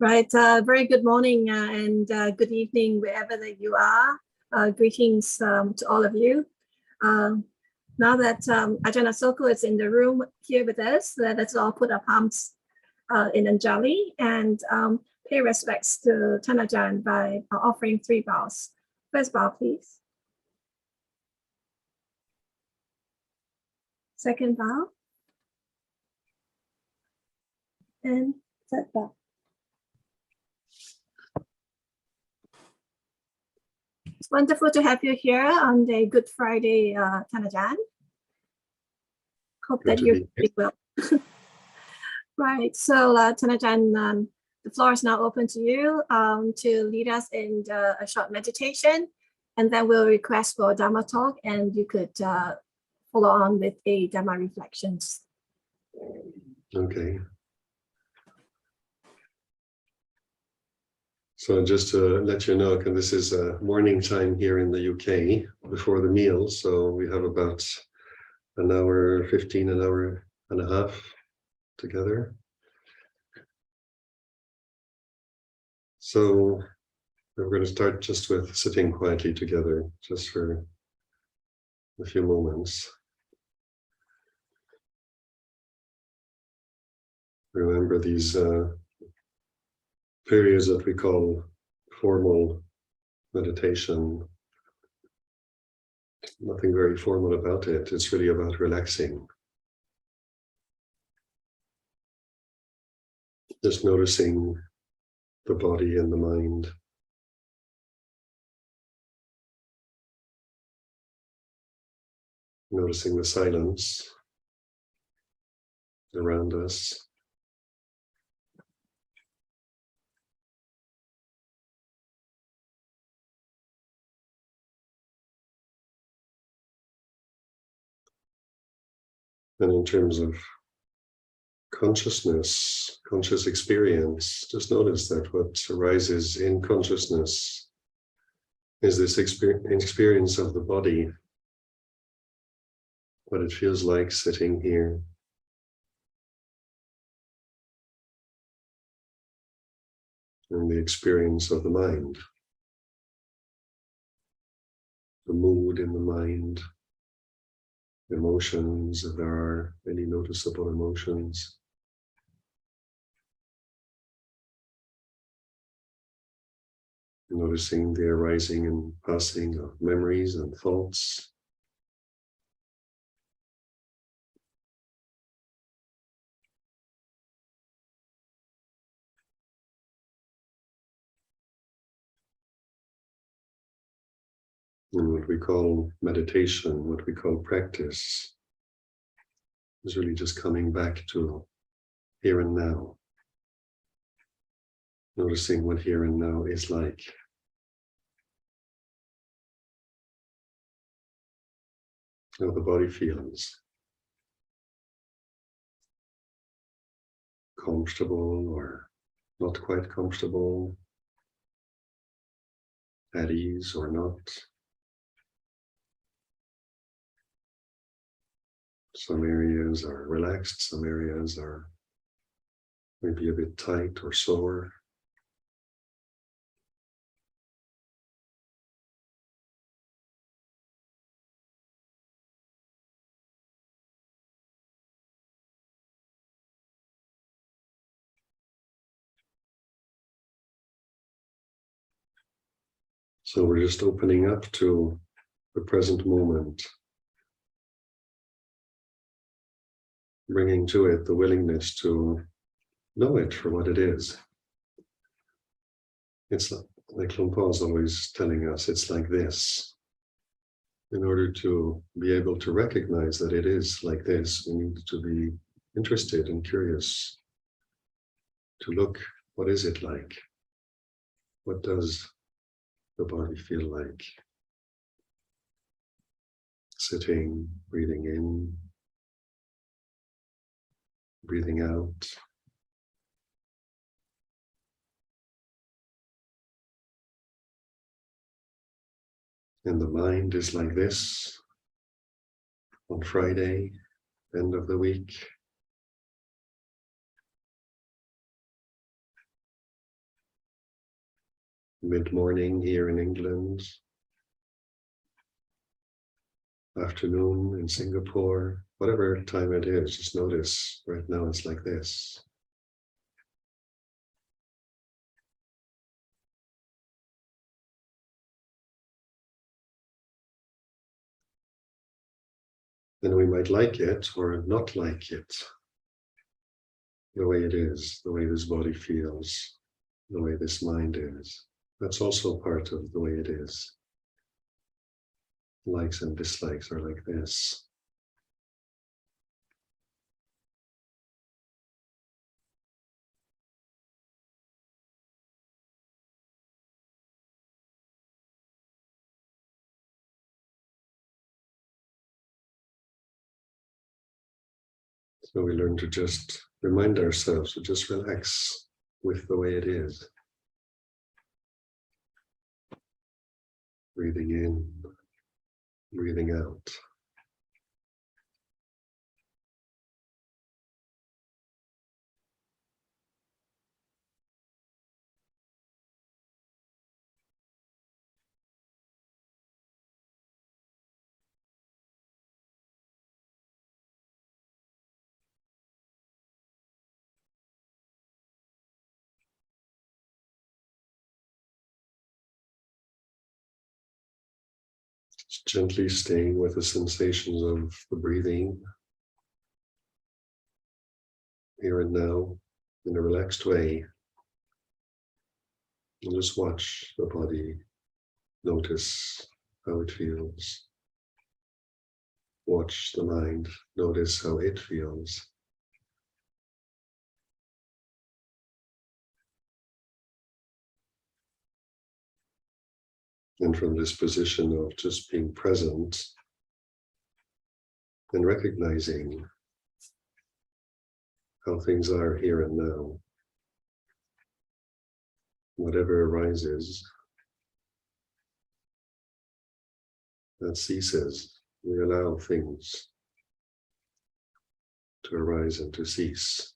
Right, very good morning and good evening wherever that you are. Greetings to all of you. Now that Ajahn Asoko is in the room here with us, let's all put our palms in Anjali and pay respects to Ajahn by offering 3 bows. First bow, please. Second bow. And third bow. It's wonderful to have you here on the Good Friday, Ajahn. Hope that you're doing well. Right, so Ajahn, the floor is now open to you to lead us in a short meditation, and then we'll request for Dhamma talk, and you could follow on with a Dhamma reflections. Okay. So just to let you know, because this is morning time here in the UK before the meal, so we have about an hour 15, an hour and a half together. So we're going to start just with sitting quietly together, just for a few moments. Remember these periods that we call formal meditation. Nothing very formal about it. It's really about relaxing. Just noticing the body and the mind. Noticing the silence around us. And in terms of consciousness, conscious experience, just notice that what arises in consciousness is this experience of the body, what it feels like sitting here. And the experience of the mind, the mood in the mind, emotions, if there are any noticeable emotions. Noticing the arising and passing of memories and thoughts. And what we call meditation, what we call practice, is really just coming back to here and now. Noticing what here and now is like. How the body feels. Comfortable or not quite comfortable. At ease or not. Some areas are relaxed, some areas are maybe a bit tight or sore. So we're just opening up to the present moment, bringing to it the willingness to know it for what it is. It's like Luang Por is always telling us, it's like this. In order to be able to recognize that it is like this, we need to be interested and curious to look, what is it like? What does the body feel like? Sitting, breathing in, breathing out. And the mind is like this on Friday, end of the week. mid-morning here in England, afternoon in Singapore, whatever time it is, just notice right now it's like this. Then we might like it or not like it, the way it is, the way this body feels, the way this mind is. That's also part of the way it is. Likes and dislikes are like this. So we learn to just remind ourselves to just relax with the way it is. Breathing in, breathing out. Just gently staying with the sensations of the breathing here and now in a relaxed way. And just watch the body, notice how it feels. Watch the mind, notice how it feels. And from this position of just being present and recognizing how things are here and now, whatever arises, that ceases. We allow things to arise and to cease.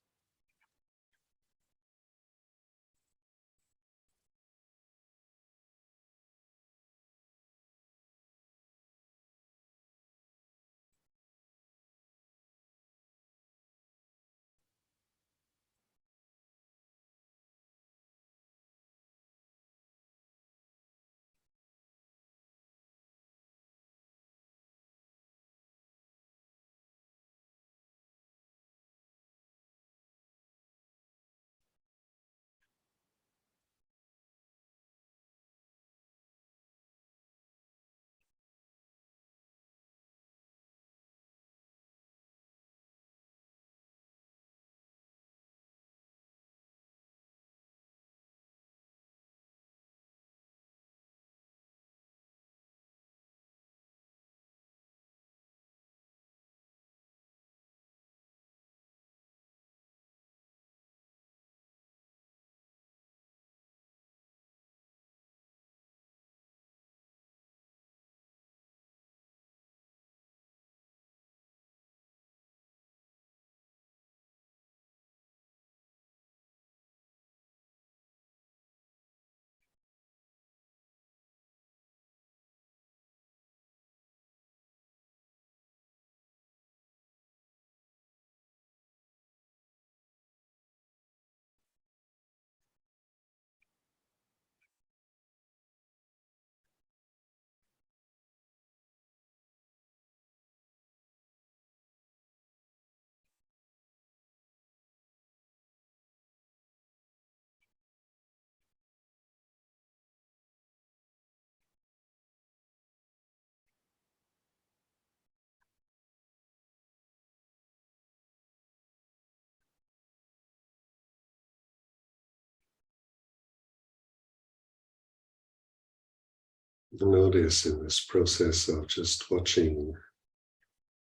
Notice in this process of just watching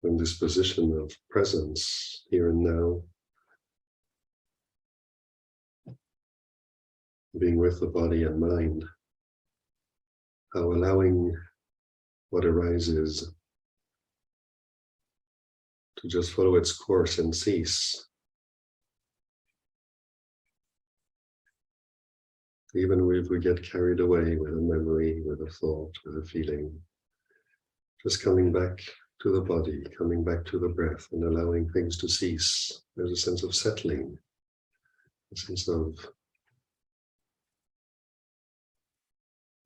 from this position of presence here and now, being with the body and mind, how allowing what arises to just follow its course and cease. even if we get carried away with a memory, with a thought, with a feeling, just coming back to the body, coming back to the breath and allowing things to cease. There's a sense of settling, a sense of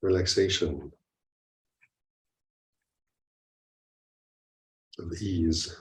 relaxation, of ease.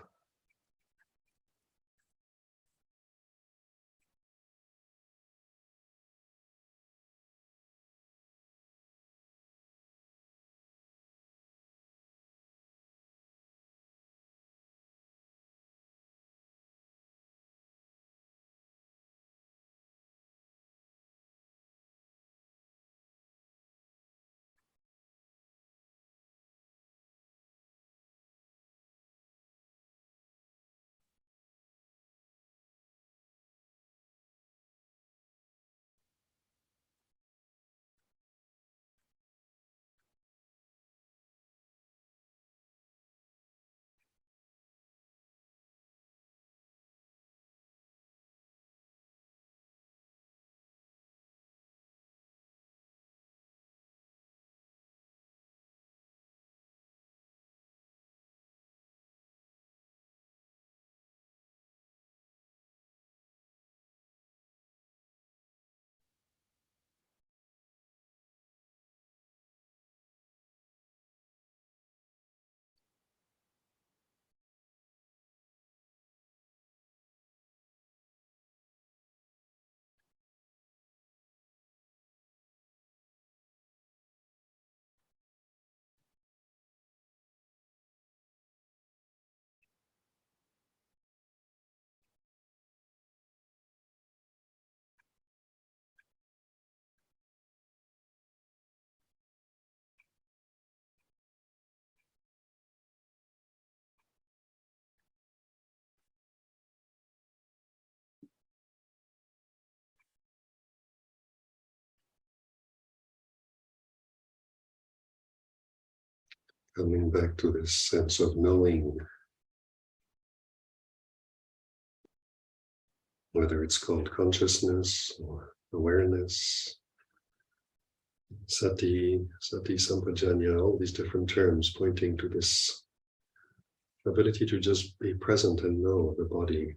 Coming back to this sense of knowing, whether it's called consciousness or awareness, sati, sati sampajanya, all these different terms pointing to this ability to just be present and know the body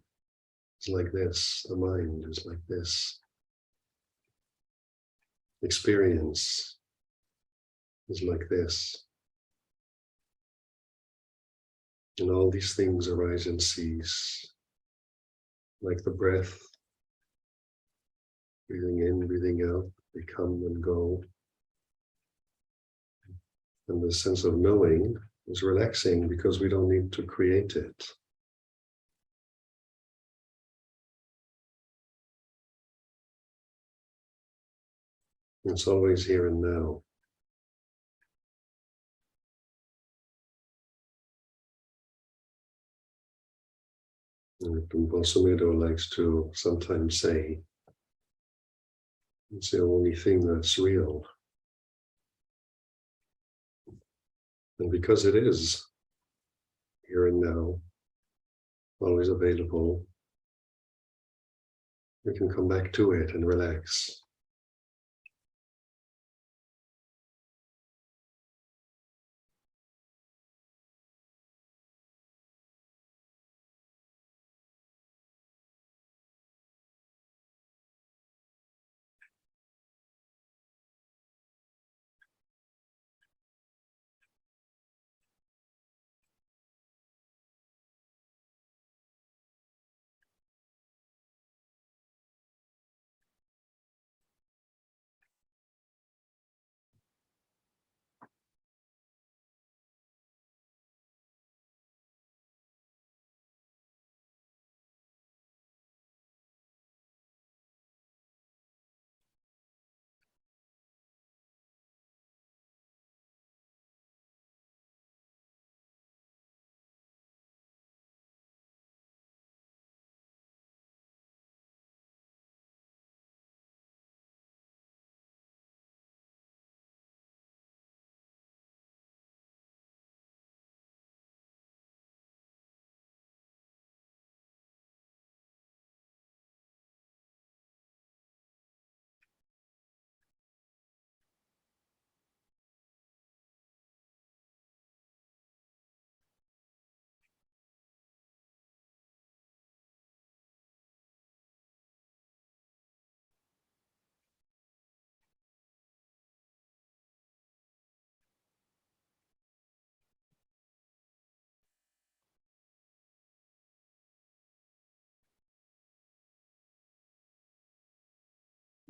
is like this, the mind is like this, experience is like this. And all these things arise and cease, like the breath, breathing in, breathing out, they come and go. And the sense of knowing is relaxing because we don't need to create it. It's always here and now. And Luang Por Sumedho likes to sometimes say, it's the only thing that's real. And because it is here and now, always available, we can come back to it and relax.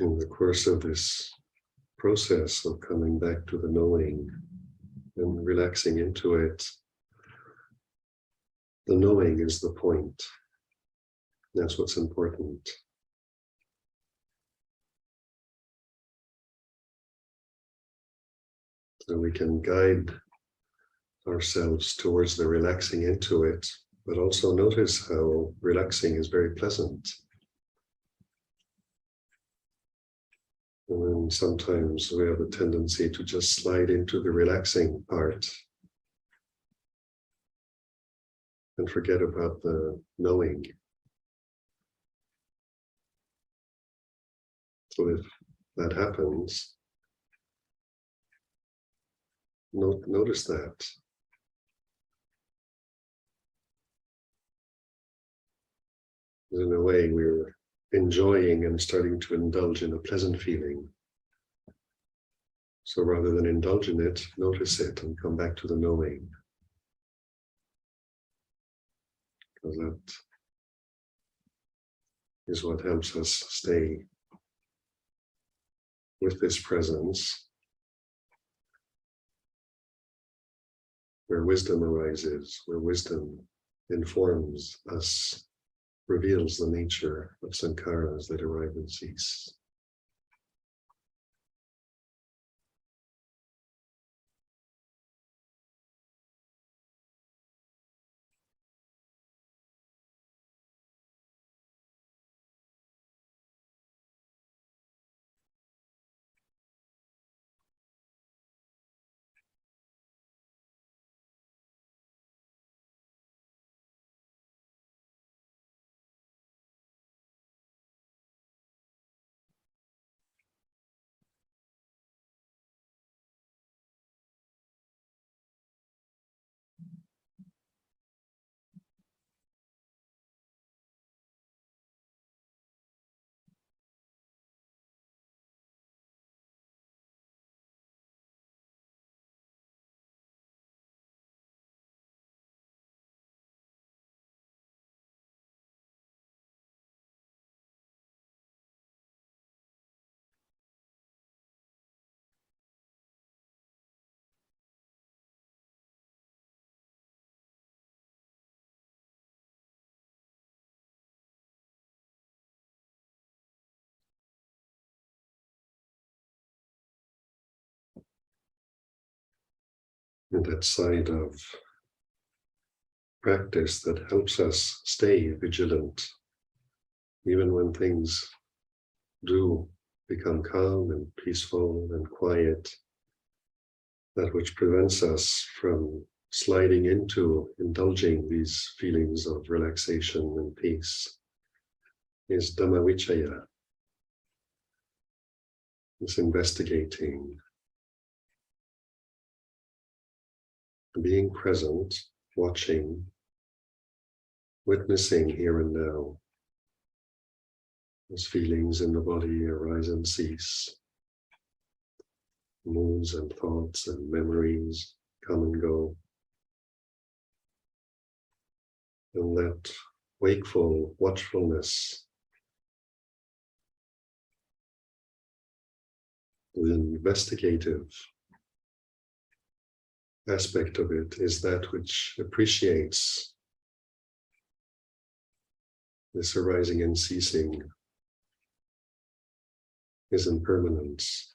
In the course of this process of coming back to the knowing and relaxing into it, the knowing is the point. That's what's important. So we can guide ourselves towards the relaxing into it, but also notice how relaxing is very pleasant. And then sometimes we have a tendency to just slide into the relaxing part and forget about the knowing. So if that happens, notice that. In a way, we're enjoying and starting to indulge in a pleasant feeling. So rather than indulge in it, notice it and come back to the knowing. Because that is what helps us stay with this presence, where wisdom arises, where wisdom informs us, reveals the nature of sankharas that arrive and cease. And that side of practice that helps us stay vigilant, even when things do become calm and peaceful and quiet, that which prevents us from sliding into indulging these feelings of relaxation and peace is Dhammavichaya, this investigating, being present, watching, witnessing here and now as feelings in the body arise and cease, moods and thoughts and memories come and go. And that wakeful watchfulness, the investigative aspect of it, is that which appreciates this arising and ceasing, his impermanence,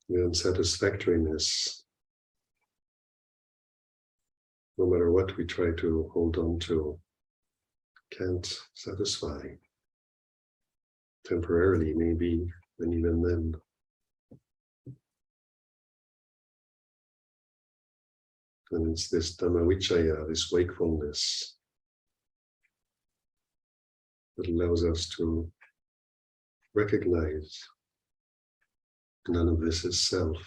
the unsatisfactoriness, no matter what we try to hold on to, can't satisfy. Temporarily, maybe, and even then. And it's this Dhammavichaya, this wakefulness, that allows us to recognize none of this is self.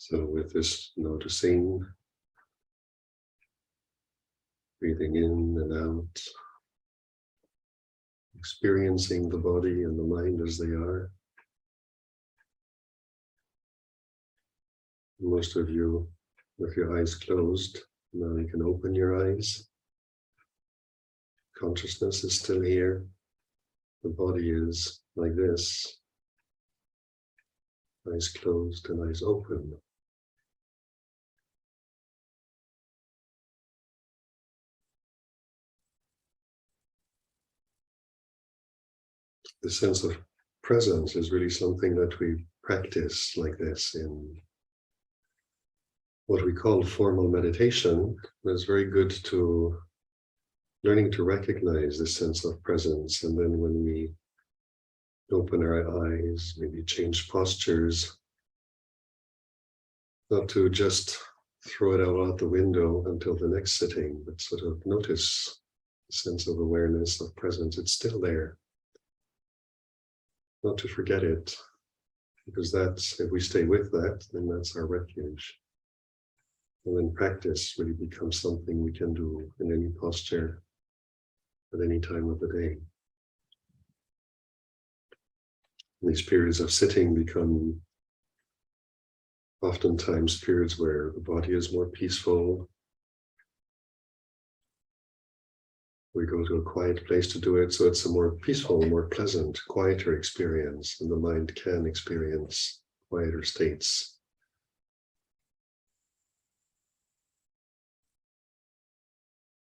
So with this noticing, breathing in and out, experiencing the body and the mind as they are. Most of you, with your eyes closed, now you can open your eyes. Consciousness is still here. The body is like this. Eyes closed and eyes open. The sense of presence is really something that we practice like this in what we call formal meditation. It's very good to learning to recognize this sense of presence, and then when we open our eyes, maybe change postures, not to just throw it out the window until the next sitting, but sort of notice the sense of awareness of presence. It's still there. Not to forget it, because that's, if we stay with that, then that's our refuge. And then practice really becomes something we can do in any posture at any time of the day. These periods of sitting become oftentimes periods where the body is more peaceful. We go to a quiet place to do it, so it's a more peaceful, more pleasant, quieter experience, and the mind can experience quieter states.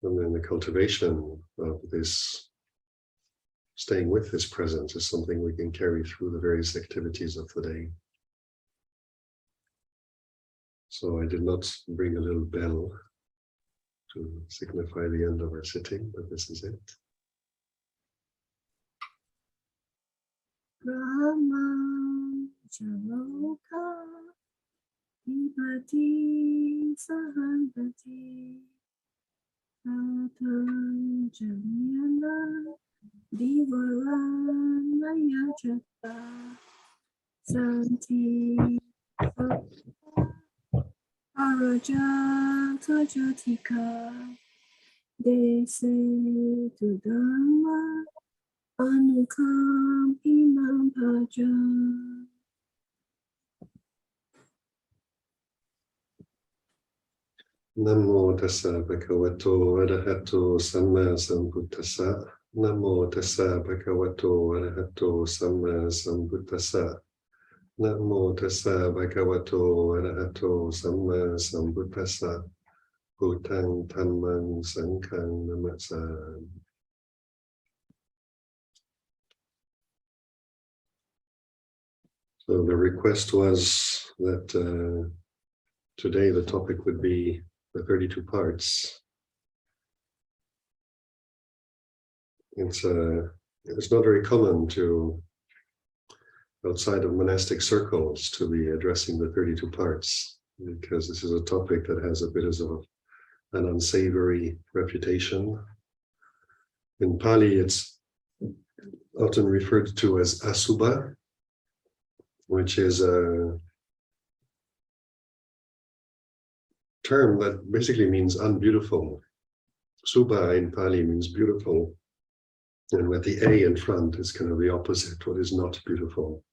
And then the cultivation of this, staying with this presence, is something we can carry through the various activities of the day. So I did not bring a little bell to signify the end of our sitting, but this is it. Brahma Jaloka Vipati Sahambati Satam Janyana Divaranaya Jata Santi Araja Tajatika Dese to Dhamma Anukam Imam Bhajan. Namo tassa bhagavato arahato samma sambuddhassa. Namo tassa bhagavato arahato samma sambuddhassa. Namo tassa bhagavato arahato samma sambuddhassa. Buddhaṃ Dhammaṃ Saṅgham Namasami. So the request was that today the topic would be the 32 parts. It's not very common to, outside of monastic circles, to be addressing the 32 parts, because this is a topic that has a bit of an unsavory reputation. In Pali, it's often referred to as asubha, which is a term that basically means unbeautiful. Subha in Pali means beautiful, and with the A in front is kind of the opposite, what is not beautiful.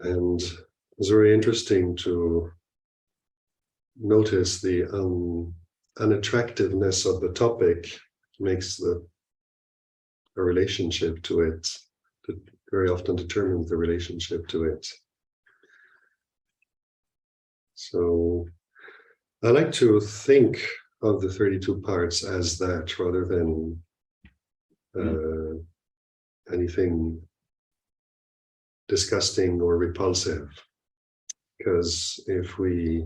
And it's very interesting to notice the unattractiveness of the topic makes a relationship to it, that very often determines the relationship to it. So I like to think of the 32 parts as that, rather than anything disgusting or repulsive. Because if we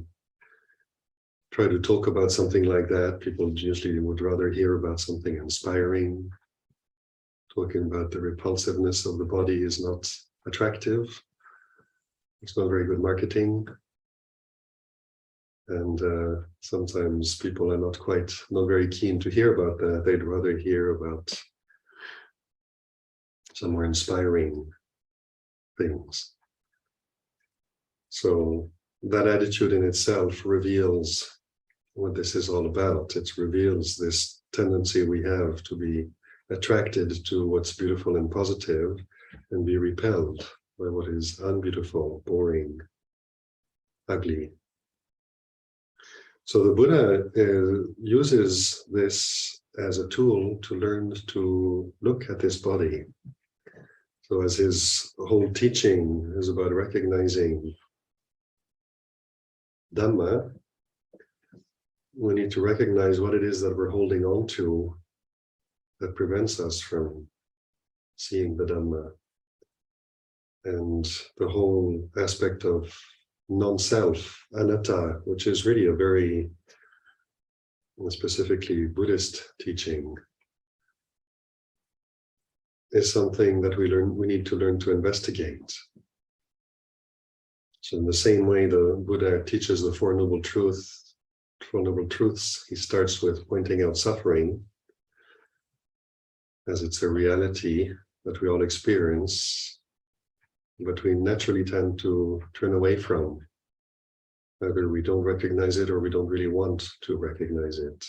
try to talk about something like that, people usually would rather hear about something inspiring. Talking about the repulsiveness of the body is not attractive. It's not very good marketing. And sometimes people are not very keen to hear about that. They'd rather hear about some more inspiring things. So that attitude in itself reveals what this is all about. It reveals this tendency we have to be attracted to what's beautiful and positive and be repelled by what is unbeautiful, boring, ugly. So the Buddha uses this as a tool to learn to look at this body. So as his whole teaching is about recognizing Dhamma, we need to recognize what it is that we're holding on to that prevents us from seeing the Dhamma. And the whole aspect of non-self, anatta, which is really a very specifically Buddhist teaching, is something that we need to learn to investigate. So in the same way the Buddha teaches the Four Noble Truths, he starts with pointing out suffering as it's a reality that we all experience, but we naturally tend to turn away from. Either we don't recognize it or we don't really want to recognize it.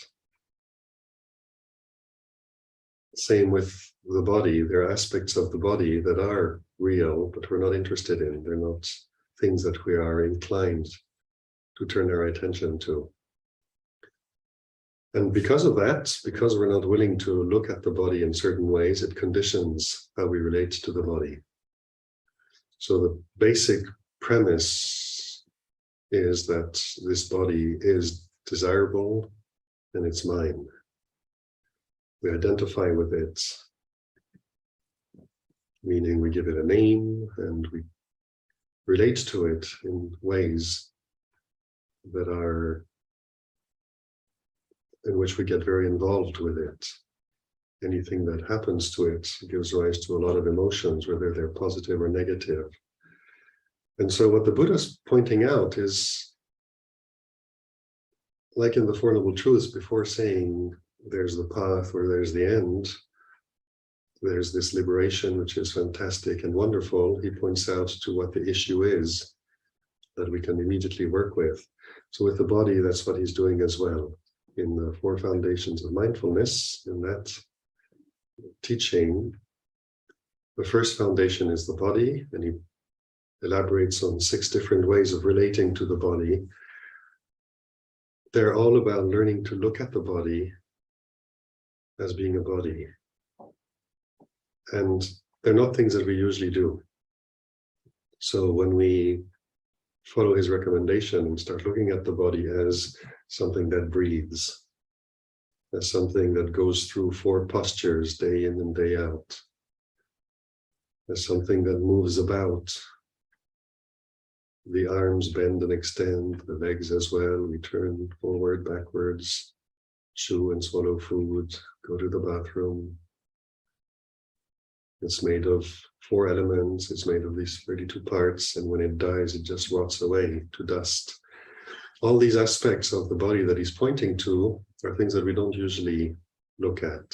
Same with the body. There are aspects of the body that are real, but we're not interested in. They're not things that we are inclined to turn our attention to. And because of that, because we're not willing to look at the body in certain ways, it conditions how we relate to the body. So the basic premise is that this body is desirable and it's mine. We identify with it, meaning we give it a name and we relate to it in ways that are in which we get very involved with it. Anything that happens to it gives rise to a lot of emotions, whether they're positive or negative. And so what the Buddha's pointing out is, like in the Four Noble Truths, before saying there's the path or there's the end, there's this liberation, which is fantastic and wonderful. He points out to what the issue is that we can immediately work with. So with the body, that's what he's doing as well. In the Four Foundations of Mindfulness, in that teaching, the first foundation is the body, and he elaborates on 6 different ways of relating to the body. They're all about learning to look at the body as being a body. And they're not things that we usually do. So when we follow his recommendation and start looking at the body as something that breathes, as something that goes through 4 postures day in and day out, as something that moves about. The arms bend and extend, the legs as well. We turn forward, backwards, chew and swallow food, go to the bathroom. It's made of 4 elements. It's made of these 32 parts. And when it dies, it just rots away to dust. All these aspects of the body that he's pointing to are things that we don't usually look at.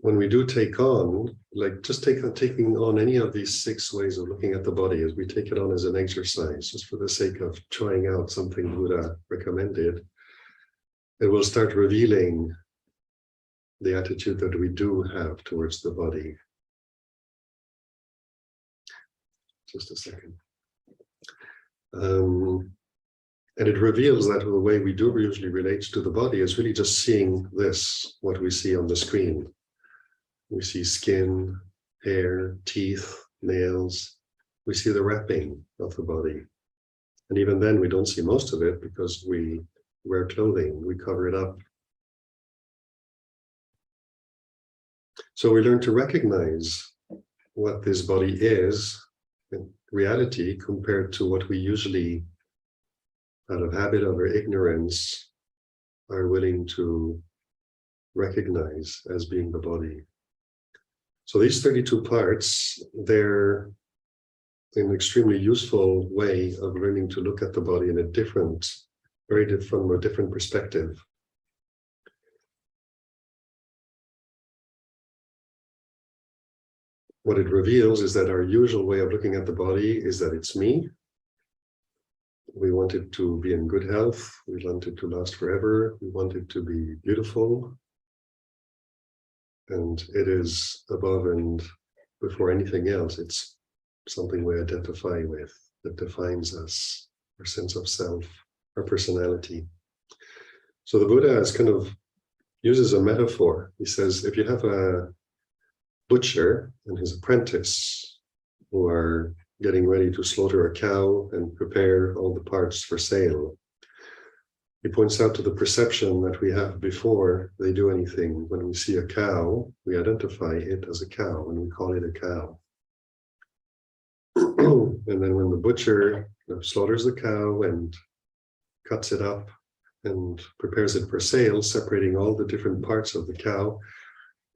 When we do take on, like just taking on any of these 6 ways of looking at the body, as we take it on as an exercise, just for the sake of trying out something Buddha recommended, it will start revealing the attitude that we do have towards the body. Just a second. And it reveals that the way we do usually relate to the body is really just seeing this, what we see on the screen. We see skin, hair, teeth, nails. We see the wrapping of the body. And even then, we don't see most of it because we wear clothing, we cover it up. So we learn to recognize what this body is in reality compared to what we usually, out of habit or ignorance, are willing to recognize as being the body. So these 32 parts, they're an extremely useful way of learning to look at the body in a different, from a different perspective. what it reveals is that our usual way of looking at the body is that it's me. We want it to be in good health. We want it to last forever. We want it to be beautiful. And it is above and before anything else. It's something we identify with that defines us, our sense of self, our personality. So the Buddha is kind of uses a metaphor. He says, if you have a butcher and his apprentice who are getting ready to slaughter a cow and prepare all the parts for sale, he points out to the perception that we have before they do anything. When we see a cow, we identify it as a cow and we call it a cow. And then when the butcher slaughters the cow and cuts it up and prepares it for sale, separating all the different parts of the cow,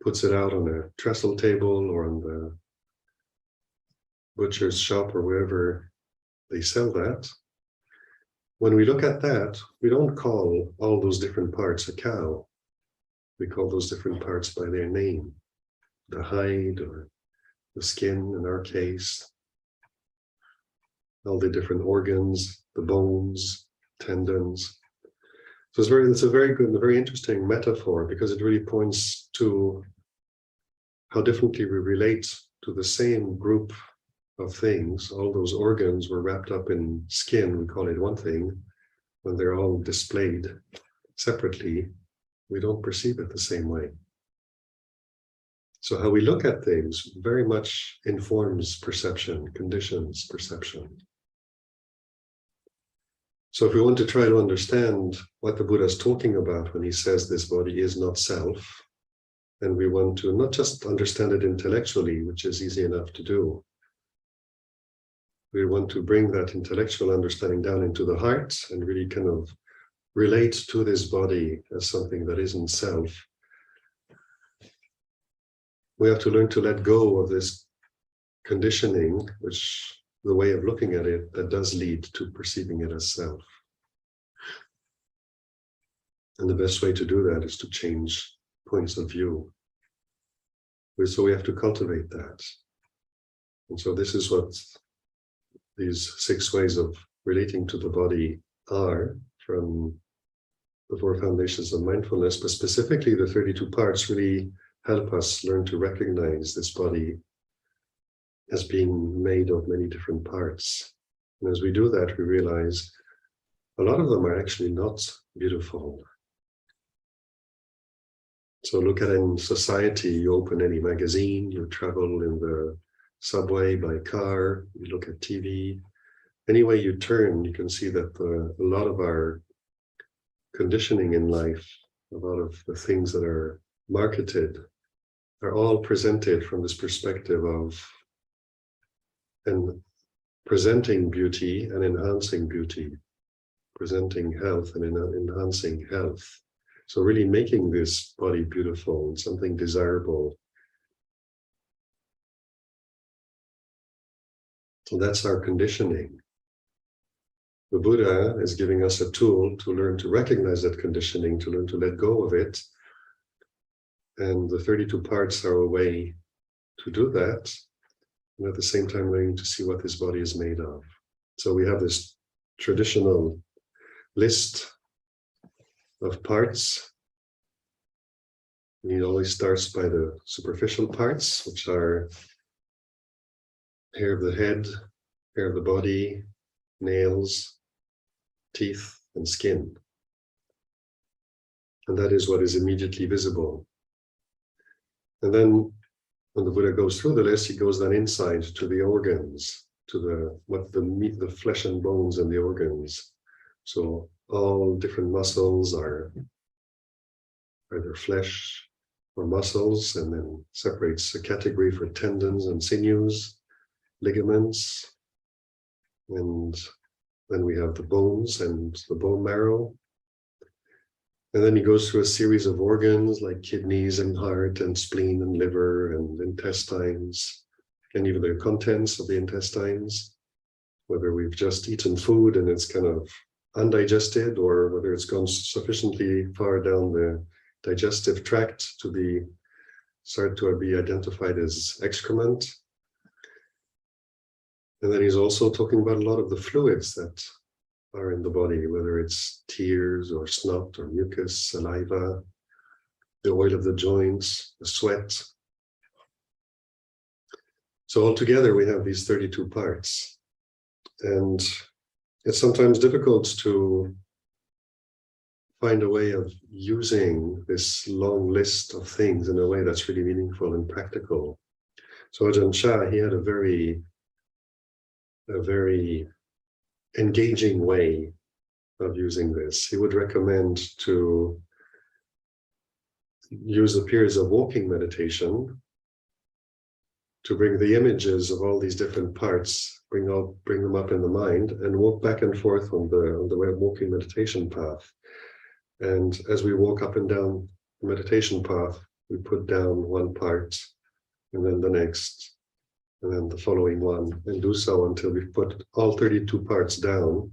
puts it out on a trestle table or on the butcher's shop or wherever they sell that. When we look at that, we don't call all those different parts a cow. We call those different parts by their name, the hide or the skin in our case, all the different organs, the bones, tendons. So it's a very good and a very interesting metaphor because it really points to how differently we relate to the same group of things. All those organs were wrapped up in skin, we call it one thing. When they're all displayed separately, we don't perceive it the same way. So how we look at things very much informs perception, conditions perception. So if we want to try to understand what the Buddha is talking about when he says this body is not self, and we want to not just understand it intellectually, which is easy enough to do, we want to bring that intellectual understanding down into the heart and really kind of relate to this body as something that isn't self. We have to learn to let go of this conditioning, which the way of looking at it that does lead to perceiving it as self. And the best way to do that is to change points of view. So we have to cultivate that. And so this is what these 6 ways of relating to the body are from the 4 foundations of mindfulness, but specifically the 32 parts really help us learn to recognize this body as being made of many different parts. And as we do that, we realize a lot of them are actually not beautiful. So look at in society, you open any magazine, you travel in the subway by car, you look at TV. Any way you turn, you can see that a lot of our conditioning in life, a lot of the things that are marketed are all presented from this perspective of and presenting beauty and enhancing beauty, presenting health and enhancing health. So really making this body beautiful and something desirable. So that's our conditioning. The Buddha is giving us a tool to learn to recognize that conditioning, to learn to let go of it. And the 32 parts are a way to do that. And at the same time, learning to see what this body is made of. So we have this traditional list of parts. It always starts by the superficial parts, which are hair of the head, hair of the body, nails, teeth, and skin. And that is what is immediately visible. And then when the Buddha goes through the list, he goes then inside to the organs, to the flesh and bones and the organs. So all different muscles are either flesh or muscles, and then separates a category for tendons and sinews, ligaments, and then we have the bones and the bone marrow. And then he goes through a series of organs like kidneys and heart and spleen and liver and intestines, and even the contents of the intestines, whether we've just eaten food and it's kind of undigested, or whether it's gone sufficiently far down the digestive tract to start to be identified as excrement, And then he's also talking about a lot of the fluids that are in the body, whether it's tears or snot or mucus, saliva, the oil of the joints, the sweat. So altogether we have these 32 parts. And it's sometimes difficult to find a way of using this long list of things in a way that's really meaningful and practical. So Ajahn Chah, he had a very engaging way of using this. He would recommend to use the periods of walking meditation to bring the images of all these different parts, bring them up in the mind, and walk back and forth on the way of walking meditation path. And as we walk up and down the meditation path, we put down one part, and then the next, and then the following one, and do so until we've put all 32 parts down.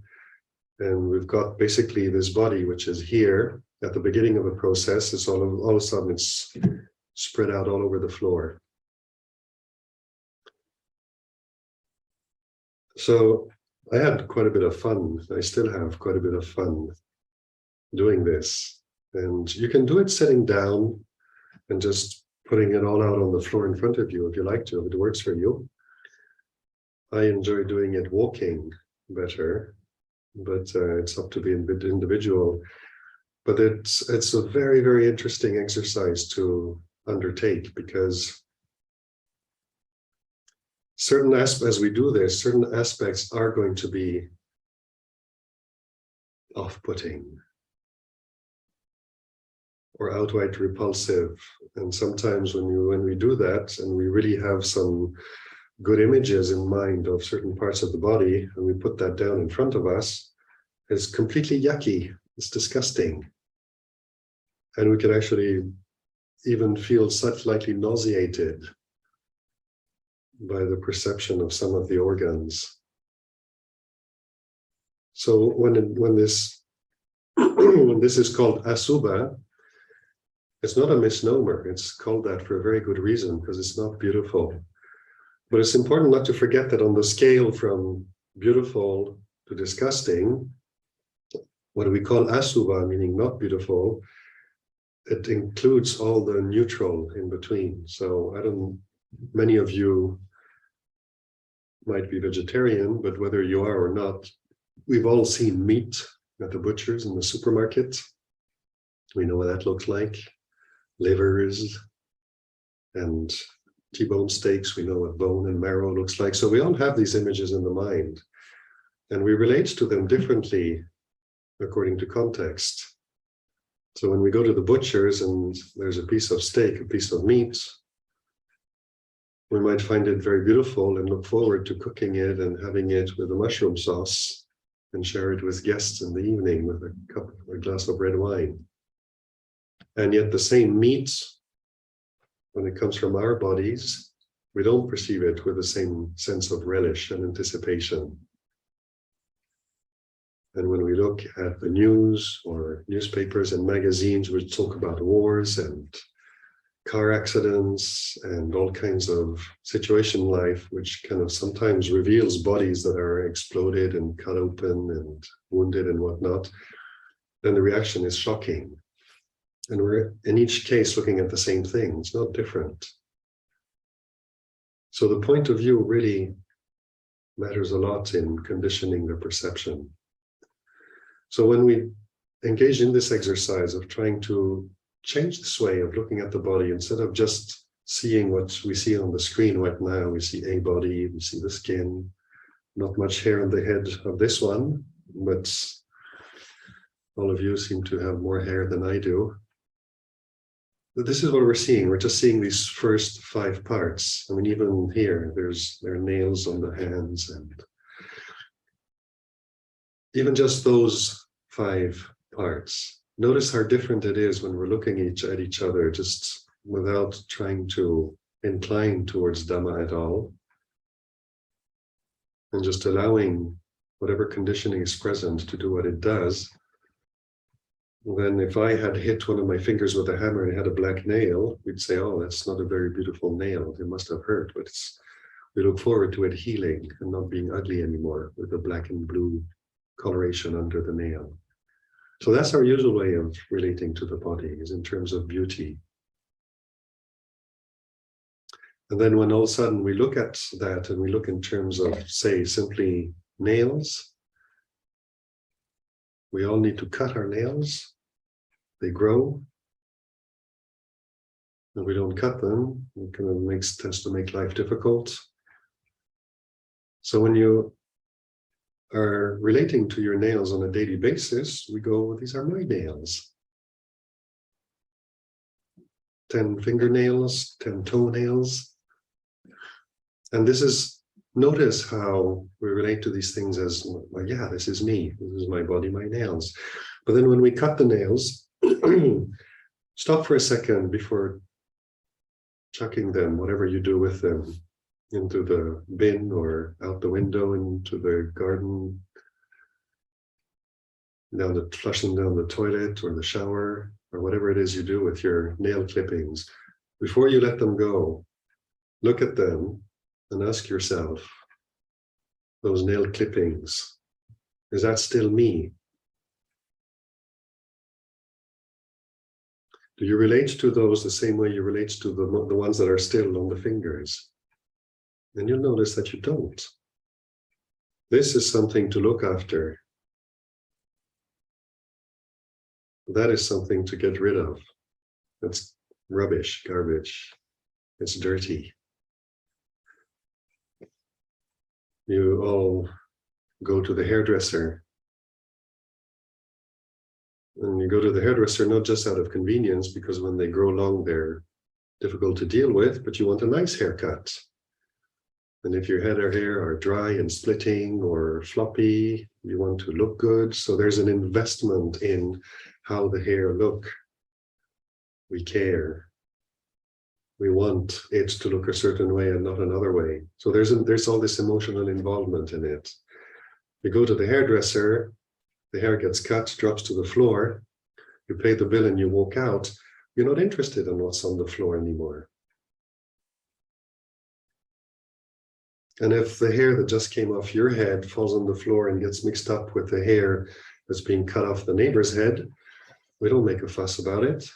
And we've got basically this body, which is here at the beginning of a process. It's all of a sudden it's spread out all over the floor. So I had quite a bit of fun. I still have quite a bit of fun doing this. And you can do it sitting down and just putting it all out on the floor in front of you if you like to, if it works for you. I enjoy doing it walking better, but it's up to the individual. But it's a very, very interesting exercise to undertake, because certain aspects, as we do this, certain aspects are going to be off-putting or outright repulsive. And sometimes when we do that, and we really have some good images in mind of certain parts of the body, and we put that down in front of us, it's completely yucky. It's disgusting. And we can actually even feel slightly nauseated by the perception of some of the organs. So when this is called asubha, it's not a misnomer. It's called that for a very good reason, because it's not beautiful. But it's important not to forget that on the scale from beautiful to disgusting, what we call asubha, meaning not beautiful, it includes all the neutral in between. So many of you might be vegetarian, but whether you are or not, we've all seen meat at the butchers in the supermarket. We know what that looks like. Livers and T-bone steaks, we know what bone and marrow looks like. So we all have these images in the mind, and we relate to them differently according to context. So when we go to the butchers and there's a piece of steak, a piece of meat, we might find it very beautiful and look forward to cooking it and having it with a mushroom sauce and share it with guests in the evening with a glass of red wine. And yet the same meat, when it comes from our bodies, we don't perceive it with the same sense of relish and anticipation. And when we look at the news or newspapers and magazines which talk about wars and car accidents and all kinds of situation in life, which kind of sometimes reveals bodies that are exploded and cut open and wounded and whatnot, then the reaction is shocking. And we're in each case looking at the same thing. It's not different. So the point of view really matters a lot in conditioning the perception. So when we engage in this exercise of trying to change this way of looking at the body, instead of just seeing what we see on the screen right now, we see a body, we see the skin, not much hair on the head of this one, but all of you seem to have more hair than I do. But this is what we're seeing. We're just seeing these first 5 parts. I mean, even here, there are nails on the hands, and even just those 5 parts. Notice how different it is when we're looking at each other, just without trying to incline towards Dhamma at all, and just allowing whatever conditioning is present to do what it does. Then if I had hit one of my fingers with a hammer and had a black nail, we'd say, oh, that's not a very beautiful nail. It must have hurt. But We look forward to it healing and not being ugly anymore with the black and blue coloration under the nail. So that's our usual way of relating to the body, is in terms of beauty. And then when all of a sudden we look at that and we look in terms of, say, simply nails, we all need to cut our nails. They grow. And we don't cut them. It kind of tends to make life difficult. So when you are relating to your nails on a daily basis, we go, these are my nails. 10 fingernails, 10 toenails. And this is, notice how we relate to these things as, well, yeah, this is me, this is my body, my nails. But then when we cut the nails, stop for a second before chucking them, whatever you do with them, into the bin or out the window into the garden, flush them down the toilet or the shower, or whatever it is you do with your nail clippings. Before you let them go, look at them and ask yourself, those nail clippings, is that still me? Do you relate to those the same way you relate to the ones that are still on the fingers? And you'll notice that you don't. This is something to look after. That is something to get rid of. That's rubbish, garbage. It's dirty. You all go to the hairdresser. And you go to the hairdresser not just out of convenience, because when they grow long, they're difficult to deal with, but you want a nice haircut. And if your head or hair are dry and splitting or floppy, you want to look good. So there's an investment in how the hair look. We care. We want it to look a certain way and not another way. So there's all this emotional involvement in it. You go to the hairdresser, the hair gets cut, drops to the floor, you pay the bill and you walk out. You're not interested in what's on the floor anymore. And if the hair that just came off your head falls on the floor and gets mixed up with the hair that's being cut off the neighbor's head, we don't make a fuss about it.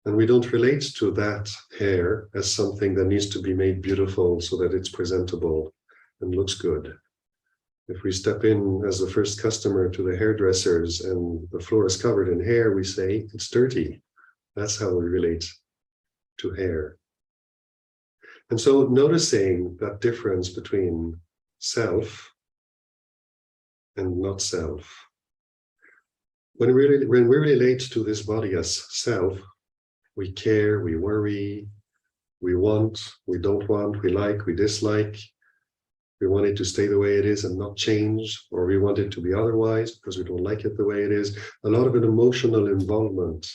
And we don't relate to that hair as something that needs to be made beautiful so that it's presentable and looks good. If we step in as the first customer to the hairdressers and the floor is covered in hair, we say, it's dirty. That's how we relate to hair. And so noticing that difference between self and not self. When we relate to this body as self, we care, we worry, we want, we don't want, we like, we dislike. We want it to stay the way it is and not change, or we want it to be otherwise because we don't like it the way it is. A lot of an emotional involvement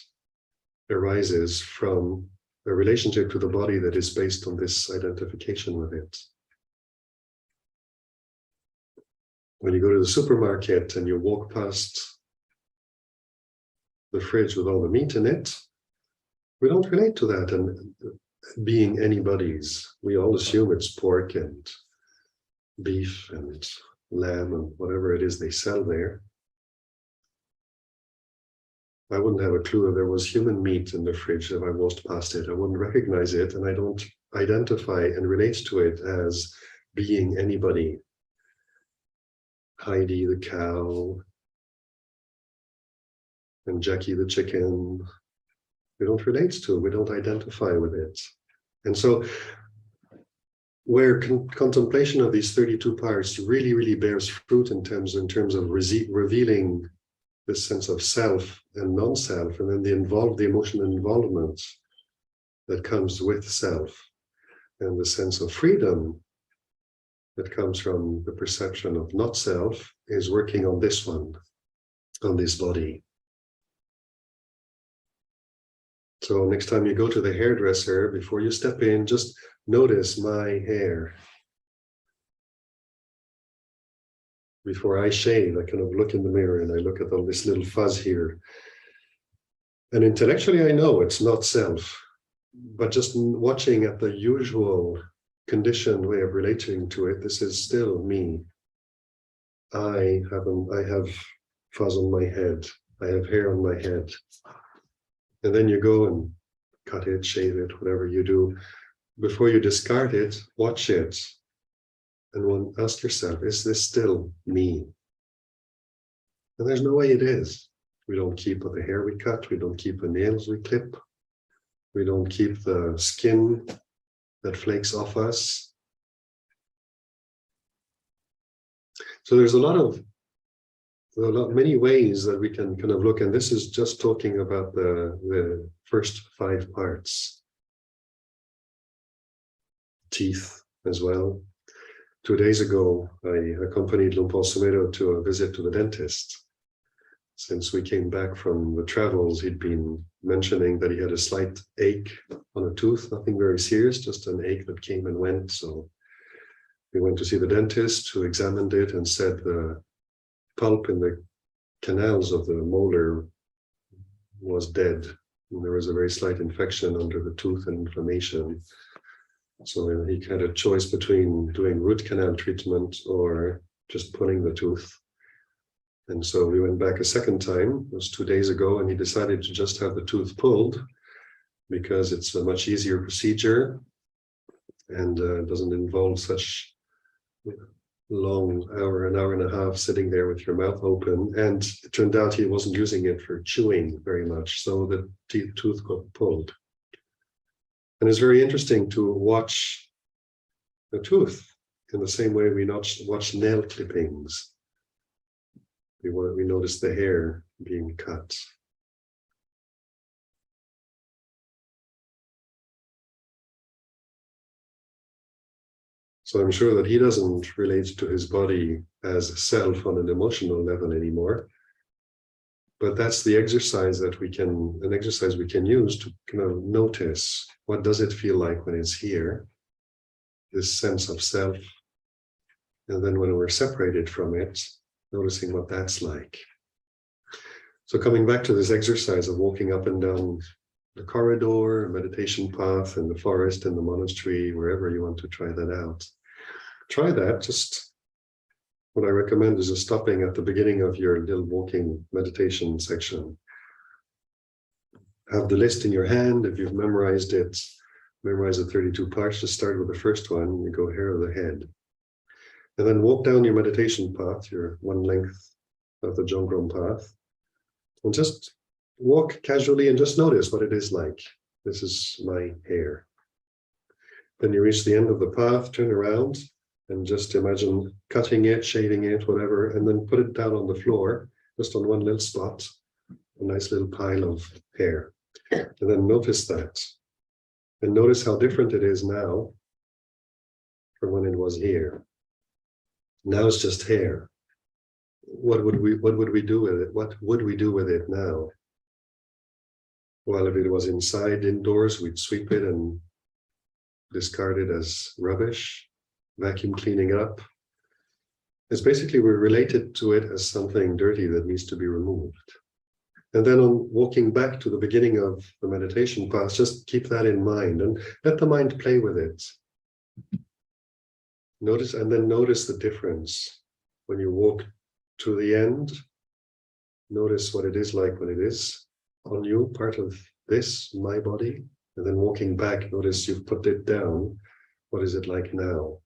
arises from a relationship to the body that is based on this identification with it. When you go to the supermarket and you walk past the fridge with all the meat in it, we don't relate to that and being anybody's. We all assume it's pork and beef and lamb and whatever it is they sell there. I wouldn't have a clue if there was human meat in the fridge if I walked past it. I wouldn't recognize it, and I don't identify and relate to it as being anybody. Heidi the cow and Jackie the chicken. We don't relate to it. We don't identify with it. And so where contemplation of these 32 parts really, really bears fruit in terms of revealing this sense of self and non-self, and then the emotional involvement that comes with self, and the sense of freedom that comes from the perception of not self, is working on this one, on this body. So next time you go to the hairdresser, before you step in, just notice my hair. Before I shave, I kind of look in the mirror and I look at all this little fuzz here. And intellectually, I know it's not self. But just watching at the usual conditioned way of relating to it, this is still me. I have fuzz on my head. I have hair on my head. And then you go and cut it, shave it, whatever you do. Before you discard it, watch it. And ask yourself, is this still me? And there's no way it is. We don't keep the hair we cut. We don't keep the nails we clip. We don't keep the skin that flakes off us. So there's many ways that we can kind of look, and this is just talking about the first 5 parts. Teeth as well. 2 days ago, I accompanied Luang Por Sumedho to a visit to the dentist. Since we came back from the travels, he'd been mentioning that he had a slight ache on a tooth, nothing very serious, just an ache that came and went. So we went to see the dentist, who examined it and said the pulp in the canals of the molar was dead. And there was a very slight infection under the tooth and inflammation. So he had a choice between doing root canal treatment or just pulling the tooth. And so we went back a second time, it was 2 days ago, and he decided to just have the tooth pulled because it's a much easier procedure and doesn't involve such long an hour and a half sitting there with your mouth open. And it turned out he wasn't using it for chewing very much, so the tooth got pulled. And it's very interesting to watch the tooth in the same way we watch nail clippings. We notice the hair being cut. So I'm sure that he doesn't relate to his body as self on an emotional level anymore. But that's the exercise that we can use to kind of notice, what does it feel like when it's here, this sense of self. And then when we're separated from it, noticing what that's like. So coming back to this exercise of walking up and down the corridor, meditation path, in the forest, in the monastery, wherever you want to try that out. Try that. Just what I recommend is just stopping at the beginning of your little walking meditation section. Have the list in your hand. If you've memorized it, memorize the 32 parts. Just start with the first one. You go hair of the head. And then walk down your meditation path, your one length of the Jongrom path. And just walk casually and just notice what it is like. This is my hair. Then you reach the end of the path, turn around, and just imagine cutting it, shaving it, whatever, and then put it down on the floor, just on one little spot, a nice little pile of hair. And then notice that. And notice how different it is now from when it was here. Now it's just hair. What would we do with it? What would we do with it now? Well, if it was inside, indoors, we'd sweep it and discard it as rubbish, vacuum cleaning up. It's basically we're related to it as something dirty that needs to be removed. And then on walking back to the beginning of the meditation path, just keep that in mind and let the mind play with it. Notice the difference when you walk to the end. Notice what it is like when it is on you, part of this, my body. And then walking back, notice you've put it down. What is it like now?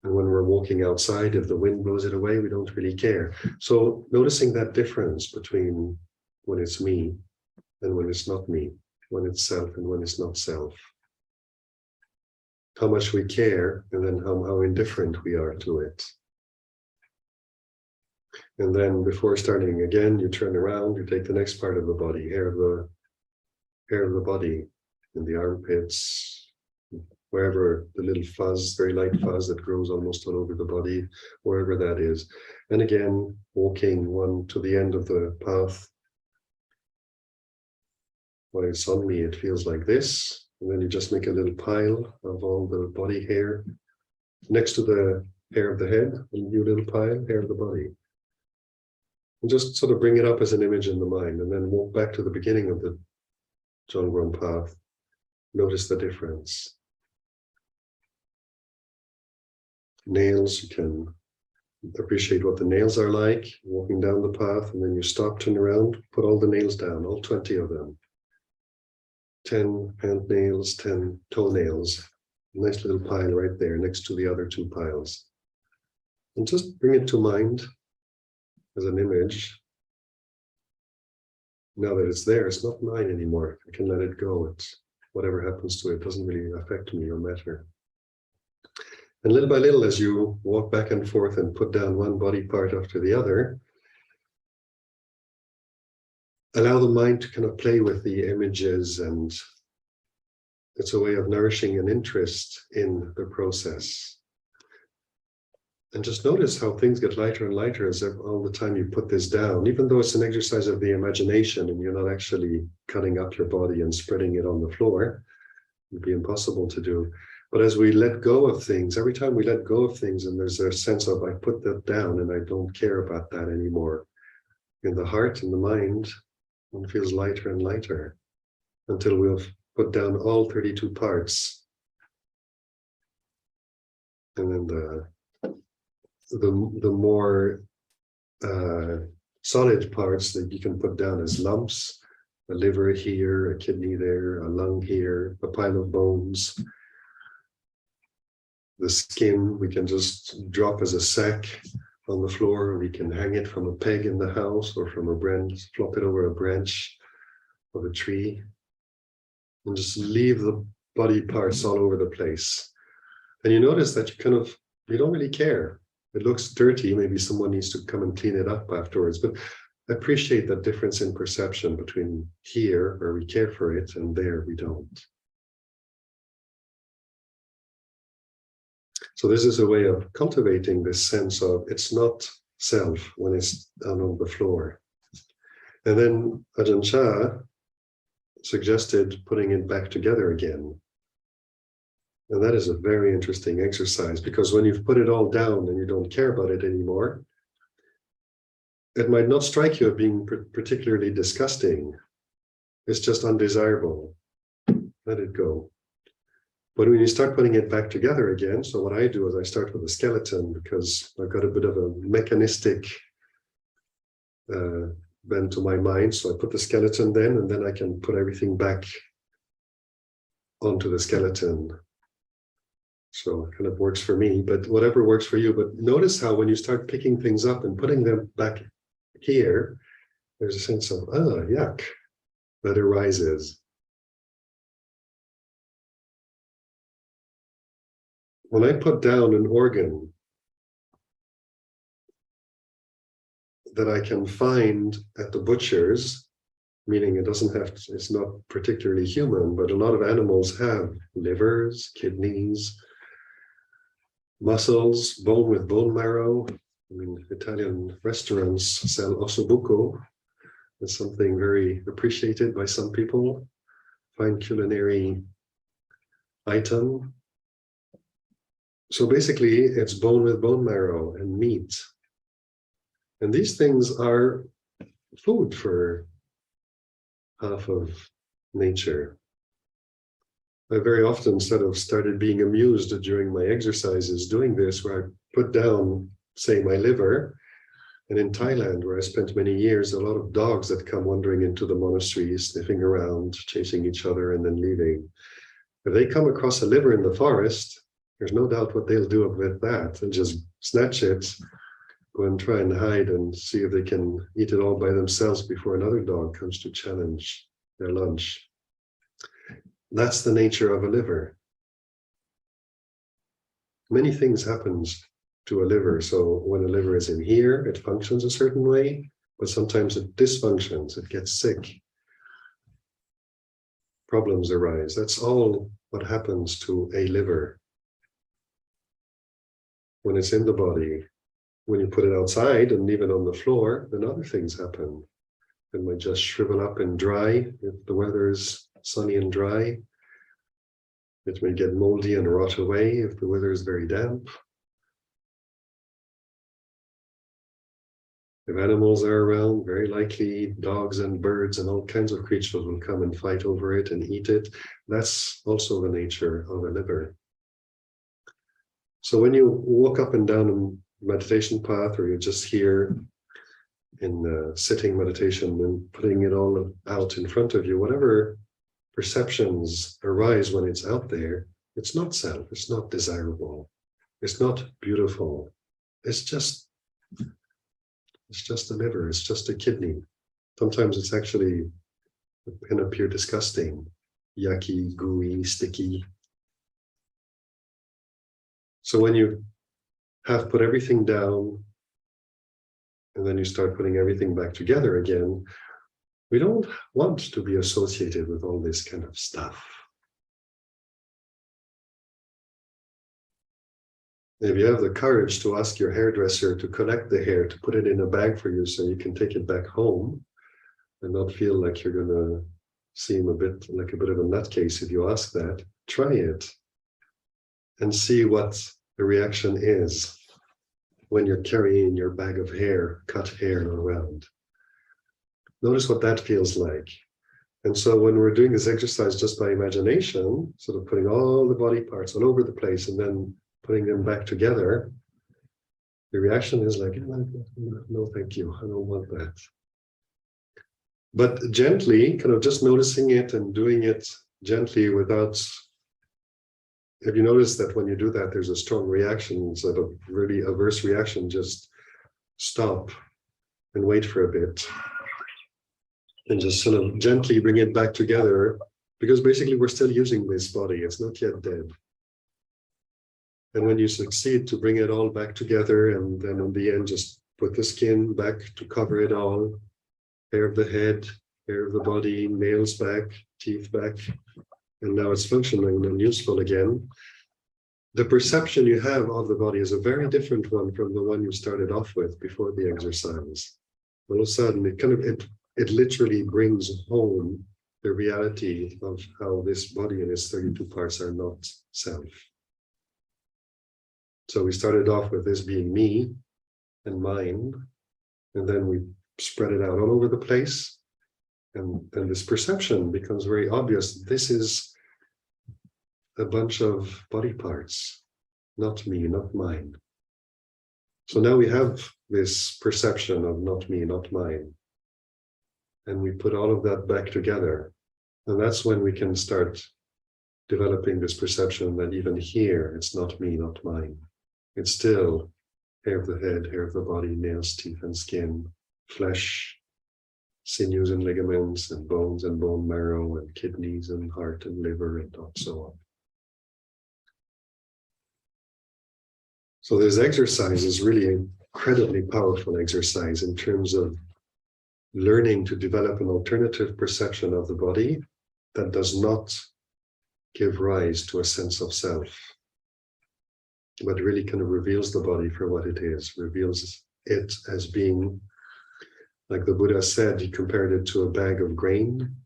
And when we're walking outside, if the wind blows it away, we don't really care. So noticing that difference between when it's me and when it's not me, when it's self and when it's not self. How much we care, and then how indifferent we are to it. And then before starting again, you turn around, you take the next part of the body, hair of the body, in the armpits, wherever the little fuzz, very light fuzz that grows almost all over the body, wherever that is. And again, walking one to the end of the path. When it's on me, it feels like this. And then you just make a little pile of all the body hair. Next to the hair of the head, a new little pile, hair of the body. And just sort of bring it up as an image in the mind, and then walk back to the beginning of the Zhongguan path, notice the difference. Nails, you can appreciate what the nails are like, walking down the path, and then you stop, turn around, put all the nails down, all 20 of them. 10 hand nails, 10 toenails. Nice little pile right there next to the other 2 piles. And just bring it to mind as an image. Now that it's there, it's not mine anymore. I can let it go. It's whatever happens to it doesn't really affect me or matter. And little by little, as you walk back and forth and put down one body part after the other, allow the mind to kind of play with the images, and it's a way of nourishing an interest in the process. And just notice how things get lighter and lighter as all the time you put this down, even though it's an exercise of the imagination and you're not actually cutting up your body and spreading it on the floor. It would be impossible to do. But as we let go of things, every time we let go of things, and there's a sense of, I put that down and I don't care about that anymore. In the heart and the mind, one feels lighter and lighter until we'll put down all 32 parts. And then the more solid parts that you can put down as lumps, a liver here, a kidney there, a lung here, a pile of bones. The skin we can just drop as a sack on the floor. We can hang it from a peg in the house or from a branch, flop it over a branch of a tree, and just leave the body parts all over the place. And you notice that you don't really care. It looks dirty. Maybe someone needs to come and clean it up afterwards. But appreciate that difference in perception between here, where we care for it, and there we don't. So this is a way of cultivating this sense of it's not self when it's down on the floor. And then Ajahn Chah suggested putting it back together again. And that is a very interesting exercise, because when you've put it all down and you don't care about it anymore, it might not strike you as being particularly disgusting. It's just undesirable. Let it go. But when you start putting it back together again, so what I do is I start with a skeleton, because I've got a bit of a mechanistic bend to my mind. So I put the skeleton then, and then I can put everything back onto the skeleton. So it kind of works for me, but whatever works for you. But notice how when you start picking things up and putting them back here, there's a sense of, yuck, that arises. When I put down an organ that I can find at the butcher's, meaning it's not particularly human, but a lot of animals have livers, kidneys, muscles, bone with bone marrow. I mean, Italian restaurants sell osso bucco. It's something very appreciated by some people, fine culinary item. So basically, it's bone with bone marrow and meat. And these things are food for half of nature. I very often started being amused during my exercises doing this, where I put down, say, my liver. And in Thailand, where I spent many years, a lot of dogs that come wandering into the monastery, sniffing around, chasing each other, and then leaving. If they come across a liver in the forest, there's no doubt what they'll do with that, and just snatch it, go and try and hide and see if they can eat it all by themselves before another dog comes to challenge their lunch. That's the nature of a liver. Many things happen to a liver. So when a liver is in here, it functions a certain way, but sometimes it dysfunctions, it gets sick. Problems arise. That's all what happens to a liver when it's in the body. When you put it outside and leave it on the floor, then other things happen. It might just shrivel up and dry if the weather is sunny and dry. It may get moldy and rot away if the weather is very damp. If animals are around, very likely dogs and birds and all kinds of creatures will come and fight over it and eat it. That's also the nature of a liver. So when you walk up and down a meditation path, or you're just here in sitting meditation and putting it all out in front of you, whatever perceptions arise when it's out there, it's not self, it's not desirable, it's not beautiful. It's just a liver, it's just a kidney. Sometimes it's actually kind of pure disgusting, yucky, gooey, sticky. So when you have put everything down and then you start putting everything back together again, we don't want to be associated with all this kind of stuff. If you have the courage to ask your hairdresser to collect the hair, to put it in a bag for you so you can take it back home and not feel like you're going to seem a bit like a bit of a nutcase if you ask that, try it and see what the reaction is when you're carrying your bag of hair, cut hair around. Notice what that feels like. And so when we're doing this exercise just by imagination, sort of putting all the body parts all over the place and then putting them back together, the reaction is like, no, thank you, I don't want that. But gently, kind of just noticing it and doing it gently without, have you noticed that when you do that, there's a strong reaction, sort of really averse reaction, just stop and wait for a bit and just sort of gently bring it back together, because basically we're still using this body, it's not yet dead. And when you succeed to bring it all back together, and then in the end, just put the skin back to cover it all, hair of the head, hair of the body, nails back, teeth back, and now it's functioning and useful again. The perception you have of the body is a very different one from the one you started off with before the exercise. All of a sudden, it literally brings home the reality of how this body and its 32 parts are not self. So we started off with this being me and mine, and then we spread it out all over the place. And this perception becomes very obvious. This is a bunch of body parts, not me, not mine. So now we have this perception of not me, not mine. And we put all of that back together. And that's when we can start developing this perception that even here, it's not me, not mine. It's still hair of the head, hair of the body, nails, teeth, and skin, flesh, sinews and ligaments, and bones and bone marrow, and kidneys and heart and liver, and so on. So this exercise is really an incredibly powerful exercise in terms of learning to develop an alternative perception of the body that does not give rise to a sense of self, but really kind of reveals the body for what it is, reveals it as being, like the Buddha said, he compared it to a bag of grain.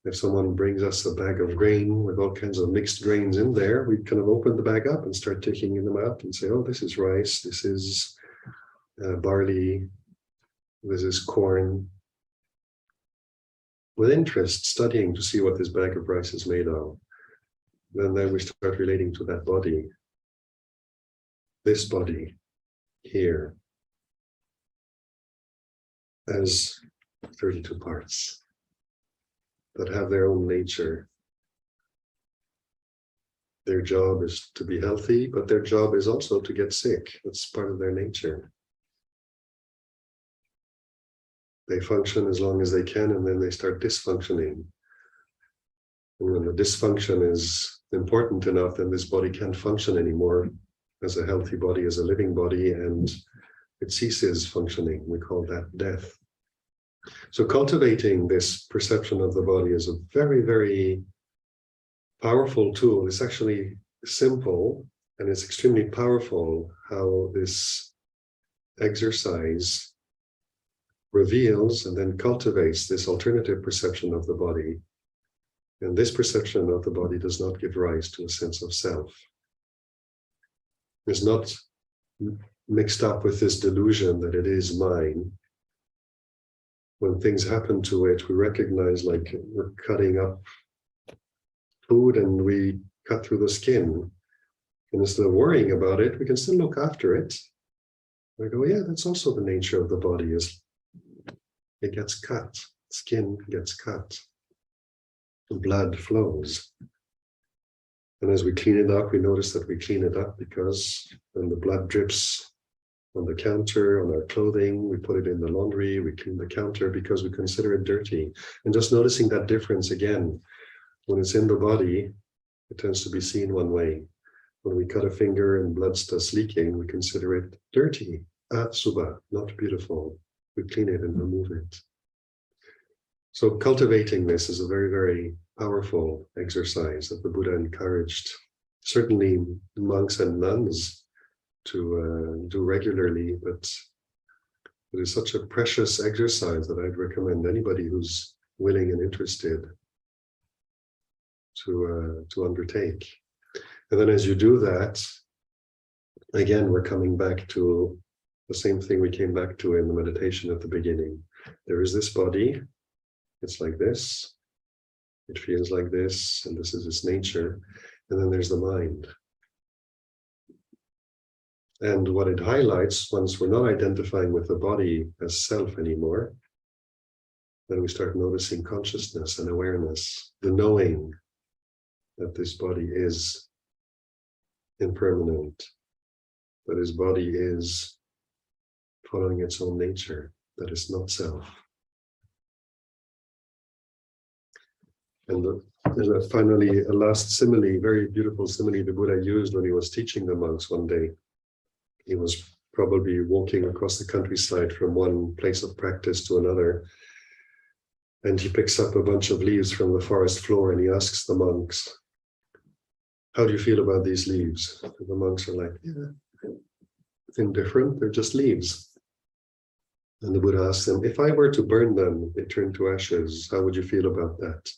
If someone brings us a bag of grain with all kinds of mixed grains in there, we kind of open the bag up and start taking them out and say, oh, this is rice, this is barley, this is corn. With interest, studying to see what this bag of rice is made of. Then we start relating to that body. This body here as 32 parts that have their own nature. Their job is to be healthy, but their job is also to get sick. That's part of their nature. They function as long as they can, and then they start dysfunctioning. And when the dysfunction is important enough, then this body can't function anymore as a healthy body, as a living body, and it ceases functioning. We call that death. So cultivating this perception of the body is a very, very powerful tool. It's actually simple, and it's extremely powerful how this exercise reveals and then cultivates this alternative perception of the body. And this perception of the body does not give rise to a sense of self. It's not mixed up with this delusion that it is mine. When things happen to it, we recognize like we're cutting up food and we cut through the skin. And instead of worrying about it, we can still look after it. We go, yeah, that's also the nature of the body, is it gets cut, skin gets cut, blood flows. And as we clean it up, we notice that we clean it up because when the blood drips on the counter, on our clothing, we put it in the laundry, we clean the counter because we consider it dirty. And just noticing that difference again, when it's in the body, it tends to be seen one way. When we cut a finger and blood starts leaking, we consider it dirty, suba, not beautiful. We clean it and remove it. So cultivating this is a very, very powerful exercise that the Buddha encouraged, certainly monks and nuns to do regularly, but it is such a precious exercise that I'd recommend anybody who's willing and interested to undertake. And then as you do that, again, we're coming back to the same thing we came back to in the meditation at the beginning. There is this body, it's like this, it feels like this, and this is its nature. And then there's the mind. And what it highlights, once we're not identifying with the body as self anymore, then we start noticing consciousness and awareness, the knowing that this body is impermanent, that his body is following its own nature, that it's not self. And finally, a last simile, very beautiful simile the Buddha used when he was teaching the monks one day. He was probably walking across the countryside from one place of practice to another, and he picks up a bunch of leaves from the forest floor and he asks the monks, how do you feel about these leaves? And the monks are like, yeah, indifferent, they're just leaves. And the Buddha asks them, if I were to burn them, they turn to ashes, how would you feel about that?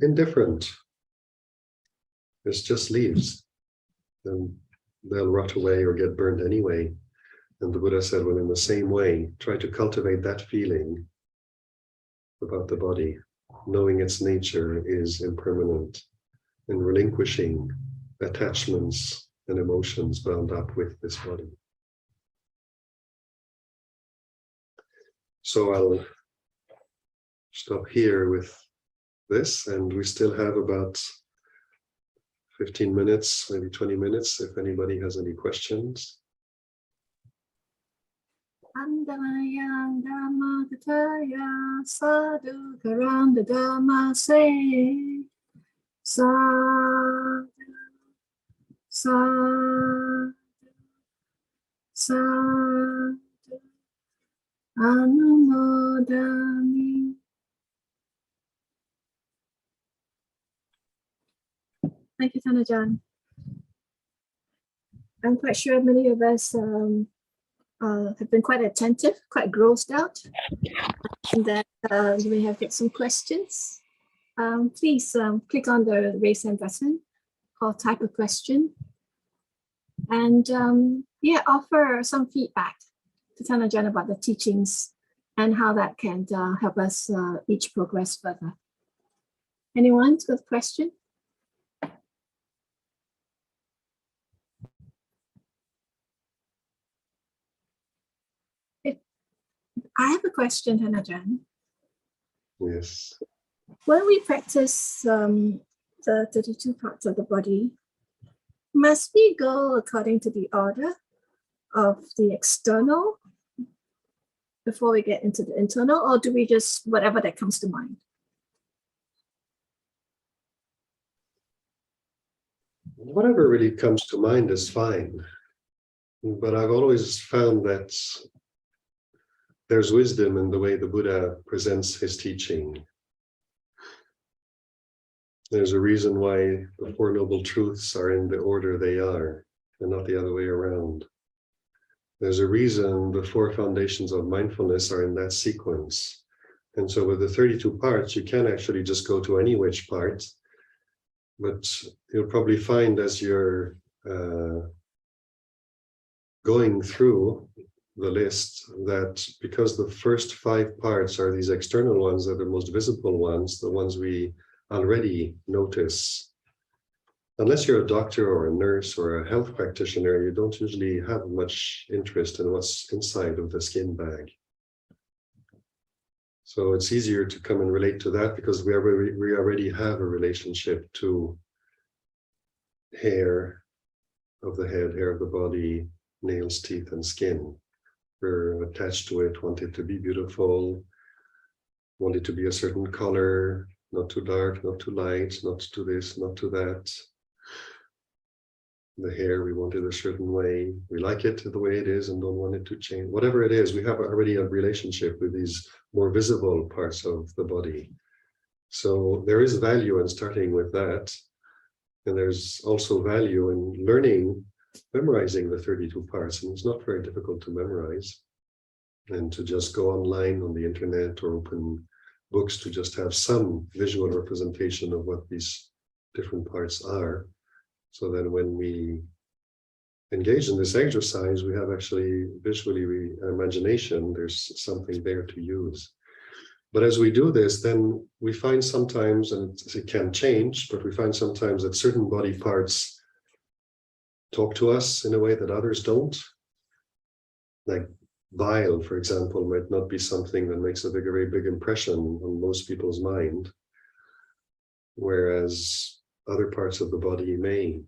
Indifferent. It's just leaves. And they'll rot away or get burned anyway. And the Buddha said, well, in the same way, try to cultivate that feeling about the body, knowing its nature is impermanent, and relinquishing attachments and emotions bound up with this body. So I'll stop here with this, and we still have about 15 minutes, maybe 20 minutes, if anybody has any questions. Andamayang Dhamma Tataya Sadhu Karam Dhamma Se Sadhu Sadhu Sadhu Anumodami. Thank you, Thanajan. I'm quite sure many of us have been quite attentive, quite grossed out, and that you may have got some questions. Please click on the raise hand button or type a question, and offer some feedback to Thanajan about the teachings and how that can help us each progress further. Anyone with a question? I have a question, Thanajan. Yes. When we practice the 32 parts of the body, must we go according to the order of the external before we get into the internal, or do we just whatever that comes to mind? Whatever really comes to mind is fine. But I've always found that there's wisdom in the way the Buddha presents his teaching. There's a reason why the Four Noble Truths are in the order they are, and not the other way around. There's a reason the four foundations of mindfulness are in that sequence. And so with the 32 parts, you can actually just go to any which part, but you'll probably find as you're going through the list that because the first 5 parts are these external ones, are the most visible ones, the ones we already notice. Unless you're a doctor or a nurse or a health practitioner, you don't usually have much interest in what's inside of the skin bag. So it's easier to come and relate to that because we already have a relationship to hair of the head, hair of the body, nails, teeth, and skin. We're attached to it, want it to be beautiful, want it to be a certain color, not too dark, not too light, not to this, not to that. The hair, we want it a certain way. We like it the way it is and don't want it to change. Whatever it is, we have already a relationship with these more visible parts of the body. So there is value in starting with that. And there's also value in learning, memorizing the 32 parts. And it's not very difficult to memorize. And to just go online on the internet or open books to just have some visual representation of what these different parts are. So that when we engage in this exercise, we have actually visually imagination, there's something there to use. But as we do this, then we find sometimes, and it can change, but we find sometimes that certain body parts talk to us in a way that others don't. Like bile, for example, might not be something that makes a very big impression on most people's mind, whereas other parts of the body may.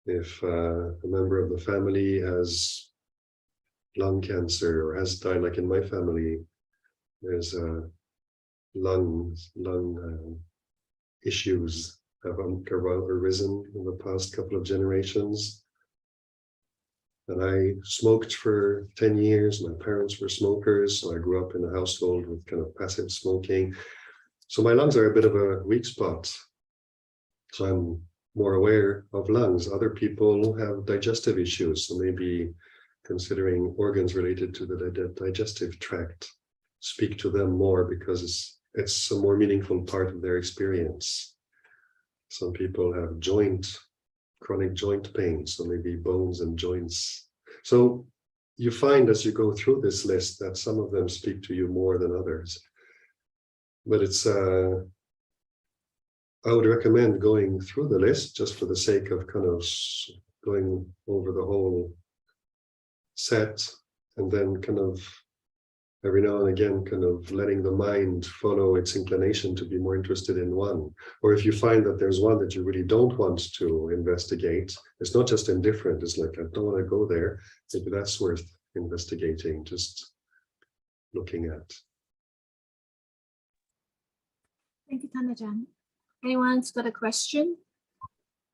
If a member of the family has lung cancer or has died, like in my family, there's lung issues have arisen in the past couple of generations. And I smoked for 10 years. My parents were smokers, so I grew up in a household with kind of passive smoking. So my lungs are a bit of a weak spot. So I'm more aware of lungs. Other people have digestive issues, so maybe considering organs related to the digestive tract speak to them more because it's a more meaningful part of their experience. Some people have chronic joint pain, so maybe bones and joints. So you find as you go through this list that some of them speak to you more than others. But it's I would recommend going through the list just for the sake of kind of going over the whole set and then kind of every now and again kind of letting the mind follow its inclination to be more interested in one. Or if you find that there's one that you really don't want to investigate, it's not just indifferent, it's like, I don't want to go there, maybe that's worth investigating, just looking at. Thank you, Tanajan. Anyone's got a question?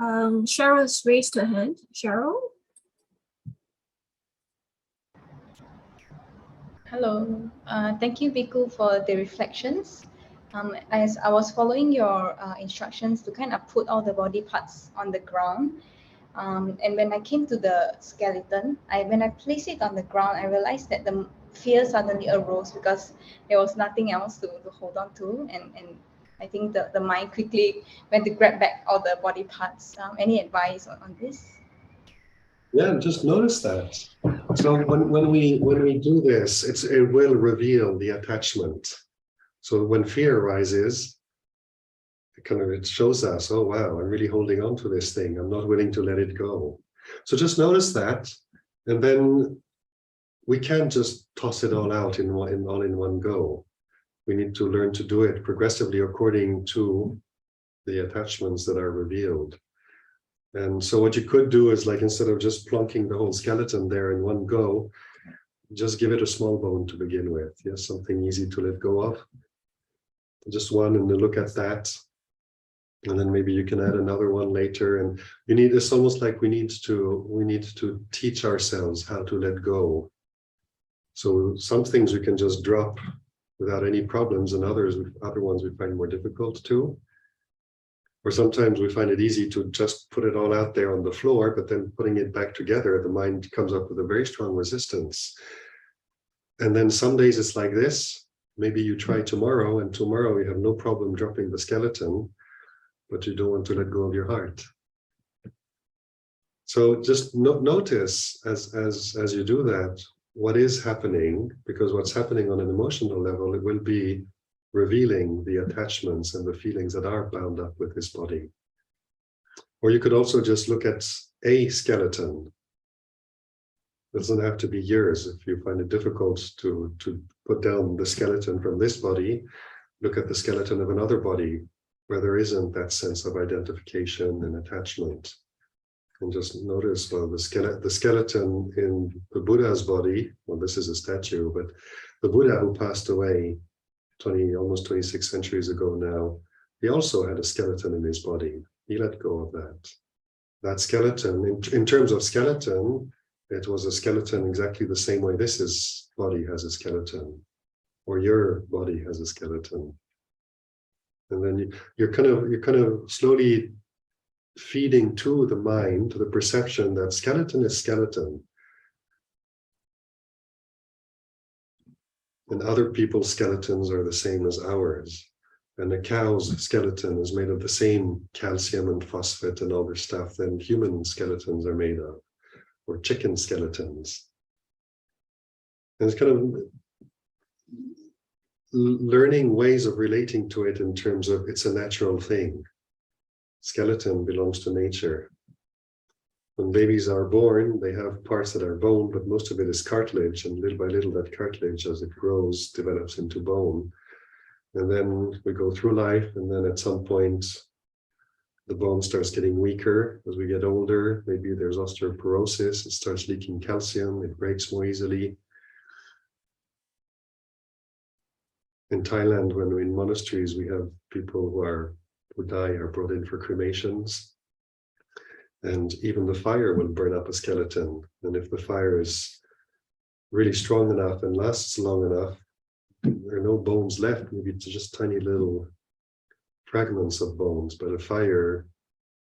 Cheryl's raised her hand. Cheryl? Hello. Thank you, Bhikkhu, for the reflections. As I was following your instructions to kind of put all the body parts on the ground, and when I came to the skeleton, when I placed it on the ground, I realized that the fear suddenly arose because there was nothing else to hold on to, and I think the mind quickly went to grab back all the body parts. Any advice on this? Yeah, just notice that. So when we do this, it will reveal the attachment. So when fear arises, it shows us, oh wow, I'm really holding on to this thing. I'm not willing to let it go. So just notice that, and then we can't just toss it all out all in one go. We need to learn to do it progressively according to the attachments that are revealed. And so what you could do is, like, instead of just plonking the whole skeleton there in one go, just give it a small bone to begin with. Yes, something easy to let go of. Just one, and then look at that. And then maybe you can add another one later. And it's almost like we need to teach ourselves how to let go. So some things we can just drop without any problems, and other ones we find more difficult to. Or sometimes we find it easy to just put it all out there on the floor, but then putting it back together, the mind comes up with a very strong resistance. And then some days it's like this. Maybe you try tomorrow, and tomorrow you have no problem dropping the skeleton, but you don't want to let go of your heart. So just notice as you do that, what is happening, because what's happening on an emotional level, it will be revealing the attachments and the feelings that are bound up with this body. Or you could also just look at a skeleton. It doesn't have to be yours. If you find it difficult to put down the skeleton from this body, look at the skeleton of another body where there isn't that sense of identification and attachment. And just notice, well, the skeleton in the Buddha's body, well, this is a statue, but the Buddha who passed away almost 26 centuries ago now, he also had a skeleton in his body. He let go of that. That skeleton, in terms of skeleton, it was a skeleton exactly the same way this body has a skeleton, or your body has a skeleton. And then you're kind of slowly feeding to the mind, to the perception that skeleton is skeleton. And other people's skeletons are the same as ours. And a cow's skeleton is made of the same calcium and phosphate and other stuff than human skeletons are made of, or chicken skeletons. And it's kind of learning ways of relating to it in terms of it's a natural thing. Skeleton belongs to nature. When babies are born, they have parts that are bone, but most of it is cartilage, and little by little that cartilage, as it grows, develops into bone. And then we go through life, and then at some point the bone starts getting weaker as we get older. Maybe there's osteoporosis, it starts leaking calcium, it breaks more easily. In Thailand, when we're in monasteries, we have people who die are brought in for cremations. And even the fire will burn up a skeleton. And if the fire is really strong enough and lasts long enough, there are no bones left, maybe it's just tiny little fragments of bones, but a fire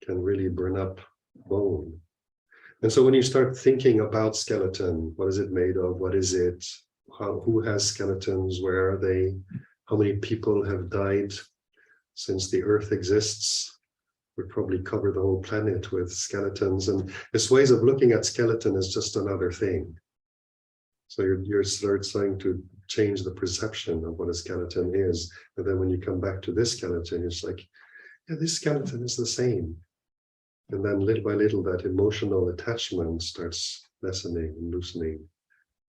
can really burn up bone. And so when you start thinking about skeleton, what is it made of? What is it? Who has skeletons? Where are they? How many people have died since the earth exists? We'd probably cover the whole planet with skeletons, and it's ways of looking at skeleton as just another thing. So you're starting to change the perception of what a skeleton is, and then when you come back to this skeleton, it's like, yeah, this skeleton is the same. And then little by little, that emotional attachment starts lessening and loosening.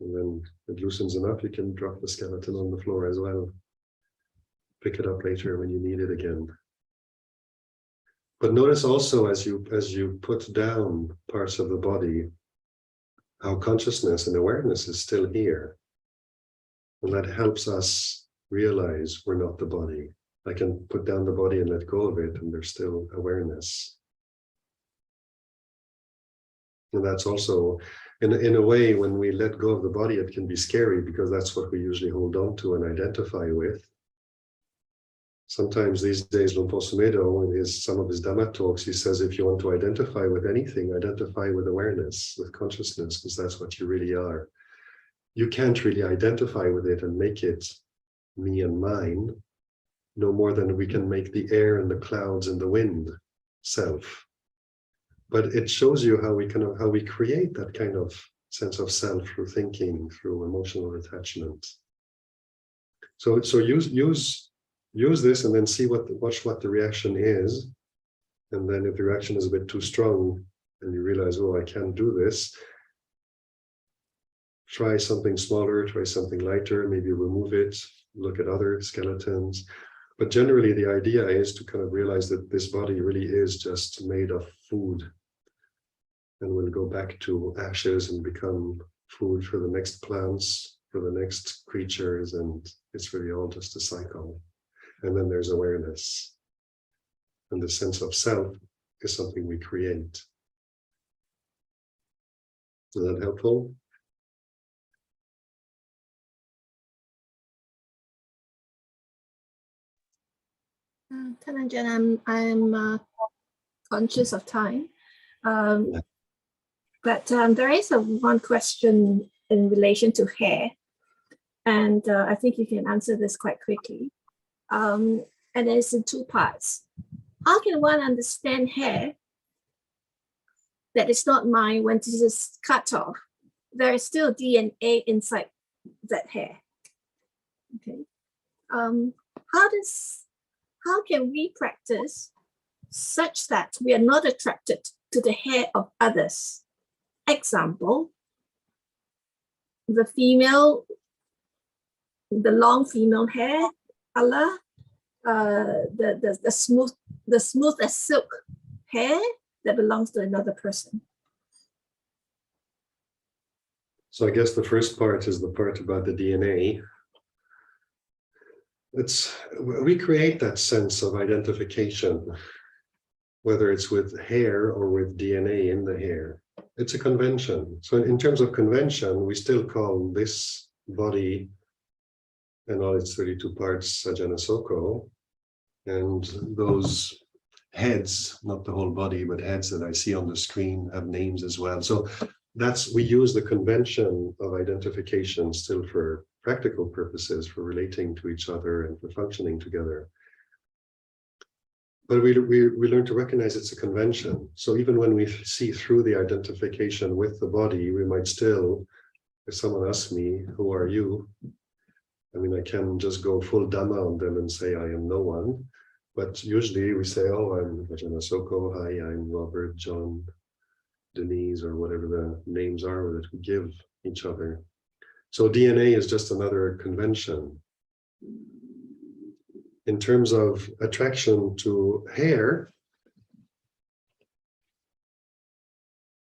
And then it loosens enough, you can drop the skeleton on the floor as well. Pick it up later when you need it again. But notice also as you put down parts of the body, how consciousness and awareness is still here. And that helps us realize we're not the body. I can put down the body and let go of it, and there's still awareness. And that's also, in a way, when we let go of the body, it can be scary because that's what we usually hold on to and identify with. Sometimes these days, Luang Por Sumedho, in some of his Dhamma talks, he says, if you want to identify with anything, identify with awareness, with consciousness, because that's what you really are. You can't really identify with it and make it me and mine, no more than we can make the air and the clouds and the wind self. But it shows you how we create that kind of sense of self through thinking, through emotional attachment. So use this and then see watch what the reaction is. And then if the reaction is a bit too strong and you realize, oh, I can't do this, try something smaller, try something lighter, maybe remove it, look at other skeletons. But generally the idea is to kind of realize that this body really is just made of food, and will go back to ashes and become food for the next plants, for the next creatures, and it's really all just a cycle. And then there's awareness. And the sense of self is something we create. Is that helpful? Ajahn, I'm conscious of time. But there is one question in relation to hair. And I think you can answer this quite quickly. And it's in two parts. How can one understand hair that is not mine when this is cut off. There is still DNA inside that hair. Okay. How can we practice such that we are not attracted to the hair of others? Example, the long female hair color, the smooth as silk hair that belongs to another person. So I guess the first part is the part about the DNA. We create that sense of identification, whether it's with hair or with DNA in the hair. It's a convention. So in terms of convention, we still call this body and all its 32 parts Ajahn Asoko, and those heads, not the whole body, but heads that I see on the screen have names as well. So we use the convention of identification still for practical purposes, for relating to each other and for functioning together. But we learn to recognize it's a convention. So even when we see through the identification with the body, we might still, if someone asks me, who are you? I mean, I can just go full Dhamma on them and say, I am no one. But usually we say, oh, I'm Ajahn Asoko, hi, I'm Robert, John, Denise, or whatever the names are that we give each other. So DNA is just another convention. In terms of attraction to hair,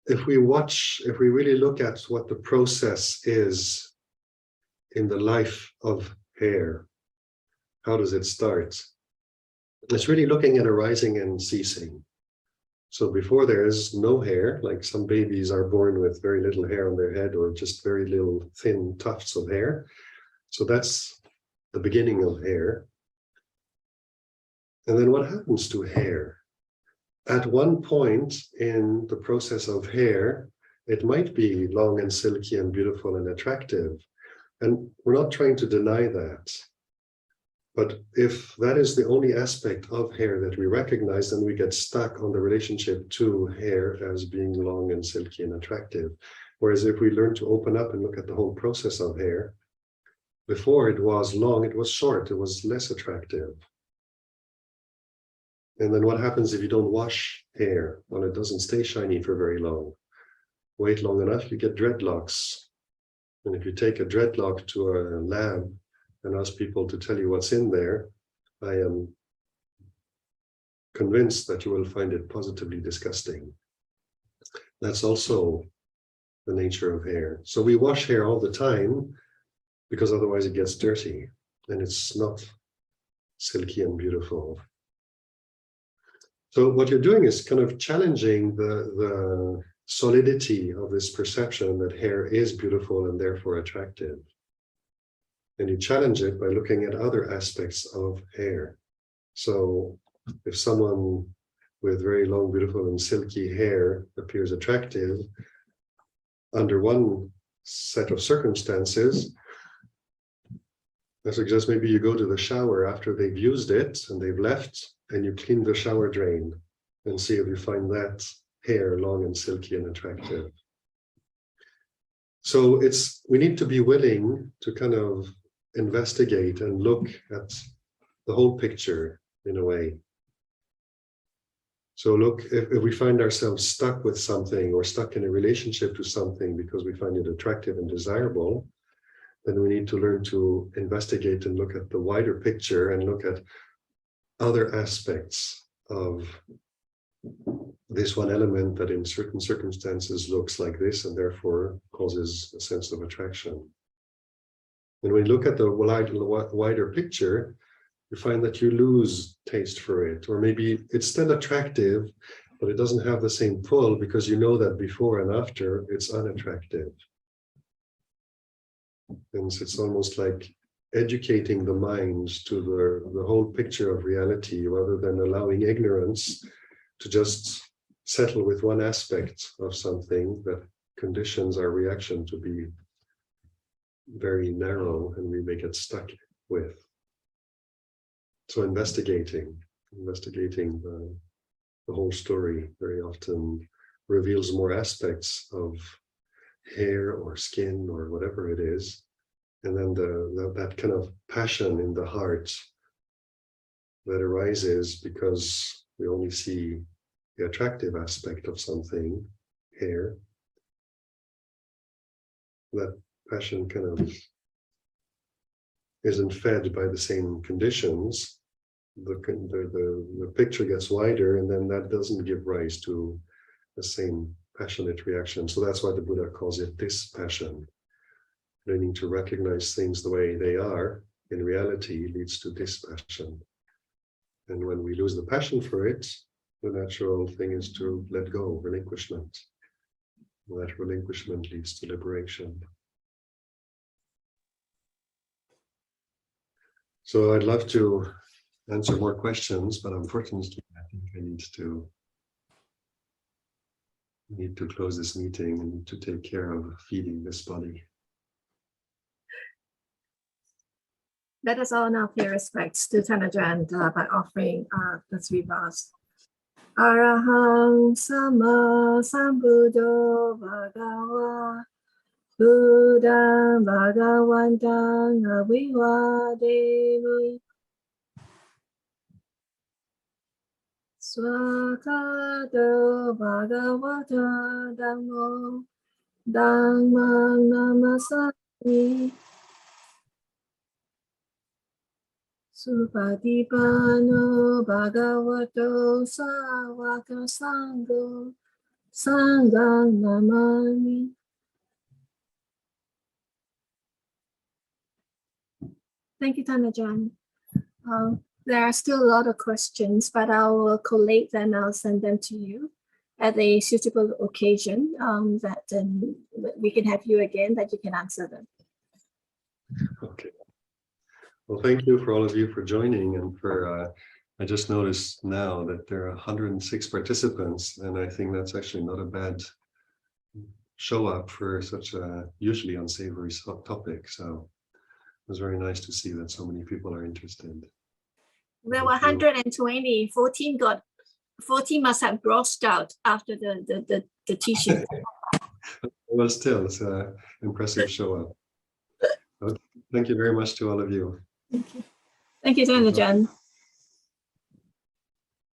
if we really look at what the process is in the life of hair, how does it start? It's really looking at arising and ceasing. So before there is no hair, like some babies are born with very little hair on their head or just very little thin tufts of hair. So that's the beginning of hair. And then what happens to hair? At one point in the process of hair, it might be long and silky and beautiful and attractive. And we're not trying to deny that. But if that is the only aspect of hair that we recognize, then we get stuck on the relationship to hair as being long and silky and attractive. Whereas if we learn to open up and look at the whole process of hair, before it was long, it was short, it was less attractive. And then what happens if you don't wash hair? Well, it doesn't stay shiny for very long. Wait long enough, you get dreadlocks. And if you take a dreadlock to a lab and ask people to tell you what's in there, I am convinced that you will find it positively disgusting. That's also the nature of hair. So we wash hair all the time because otherwise it gets dirty and it's not silky and beautiful. So what you're doing is kind of challenging the solidity of this perception that hair is beautiful and therefore attractive. And you challenge it by looking at other aspects of hair. So if someone with very long, beautiful and silky hair appears attractive under one set of circumstances, I suggest maybe you go to the shower after they've used it and they've left, and you clean the shower drain and see if you find that hair long and silky and attractive. So we need to be willing to kind of investigate and look at the whole picture in a way. So look, if we find ourselves stuck with something or stuck in a relationship to something because we find it attractive and desirable, then we need to learn to investigate and look at the wider picture and look at other aspects of this one element that in certain circumstances looks like this and therefore causes a sense of attraction. And when you look at the wider picture, you find that you lose taste for it, or maybe it's still attractive, but it doesn't have the same pull because you know that before and after it's unattractive. And so it's almost like educating the mind to the whole picture of reality rather than allowing ignorance to just settle with one aspect of something that conditions our reaction to be very narrow and we may get stuck with. So investigating the whole story. Very often reveals more aspects of hair or skin or whatever it is. And then that kind of passion in the heart that arises because we only see the attractive aspect of something, hair, that passion kind of isn't fed by the same conditions. The picture gets wider, and then that doesn't give rise to the same passionate reaction. So that's why the Buddha calls it dispassion. Learning to recognize things the way they are in reality leads to dispassion. And when we lose the passion for it, the natural thing is to let go, relinquishment. That relinquishment leads to liberation. So I'd love to answer more questions, but unfortunately, I think I need to close this meeting and to take care of feeding this body. Let us all now pay respects to Ajahn by offering the 3 vows. Arahang Sama Sambuddho Bhagava Buddhang Bhagavantang Abhivademi Swakato Bhagavata Dhammo Dhammang Namasami Supatipano Bhagavato Sāvaka Sangho Sanghang Namami. Thank you, Ajahn. There are still a lot of questions, but I will collate them. I'll send them to you at a suitable occasion that we can have you again, that you can answer them. Okay. Well, thank you for all of you for joining, and for I just noticed now that there are 106 participants, and I think that's actually not a bad show up for such a usually unsavory topic. So it was very nice to see that so many people are interested. There were 120. 14 must have grossed out after the teaching. Well, still, it's an impressive show up. Okay. Thank you very much to all of you. Thank you, Ajahn.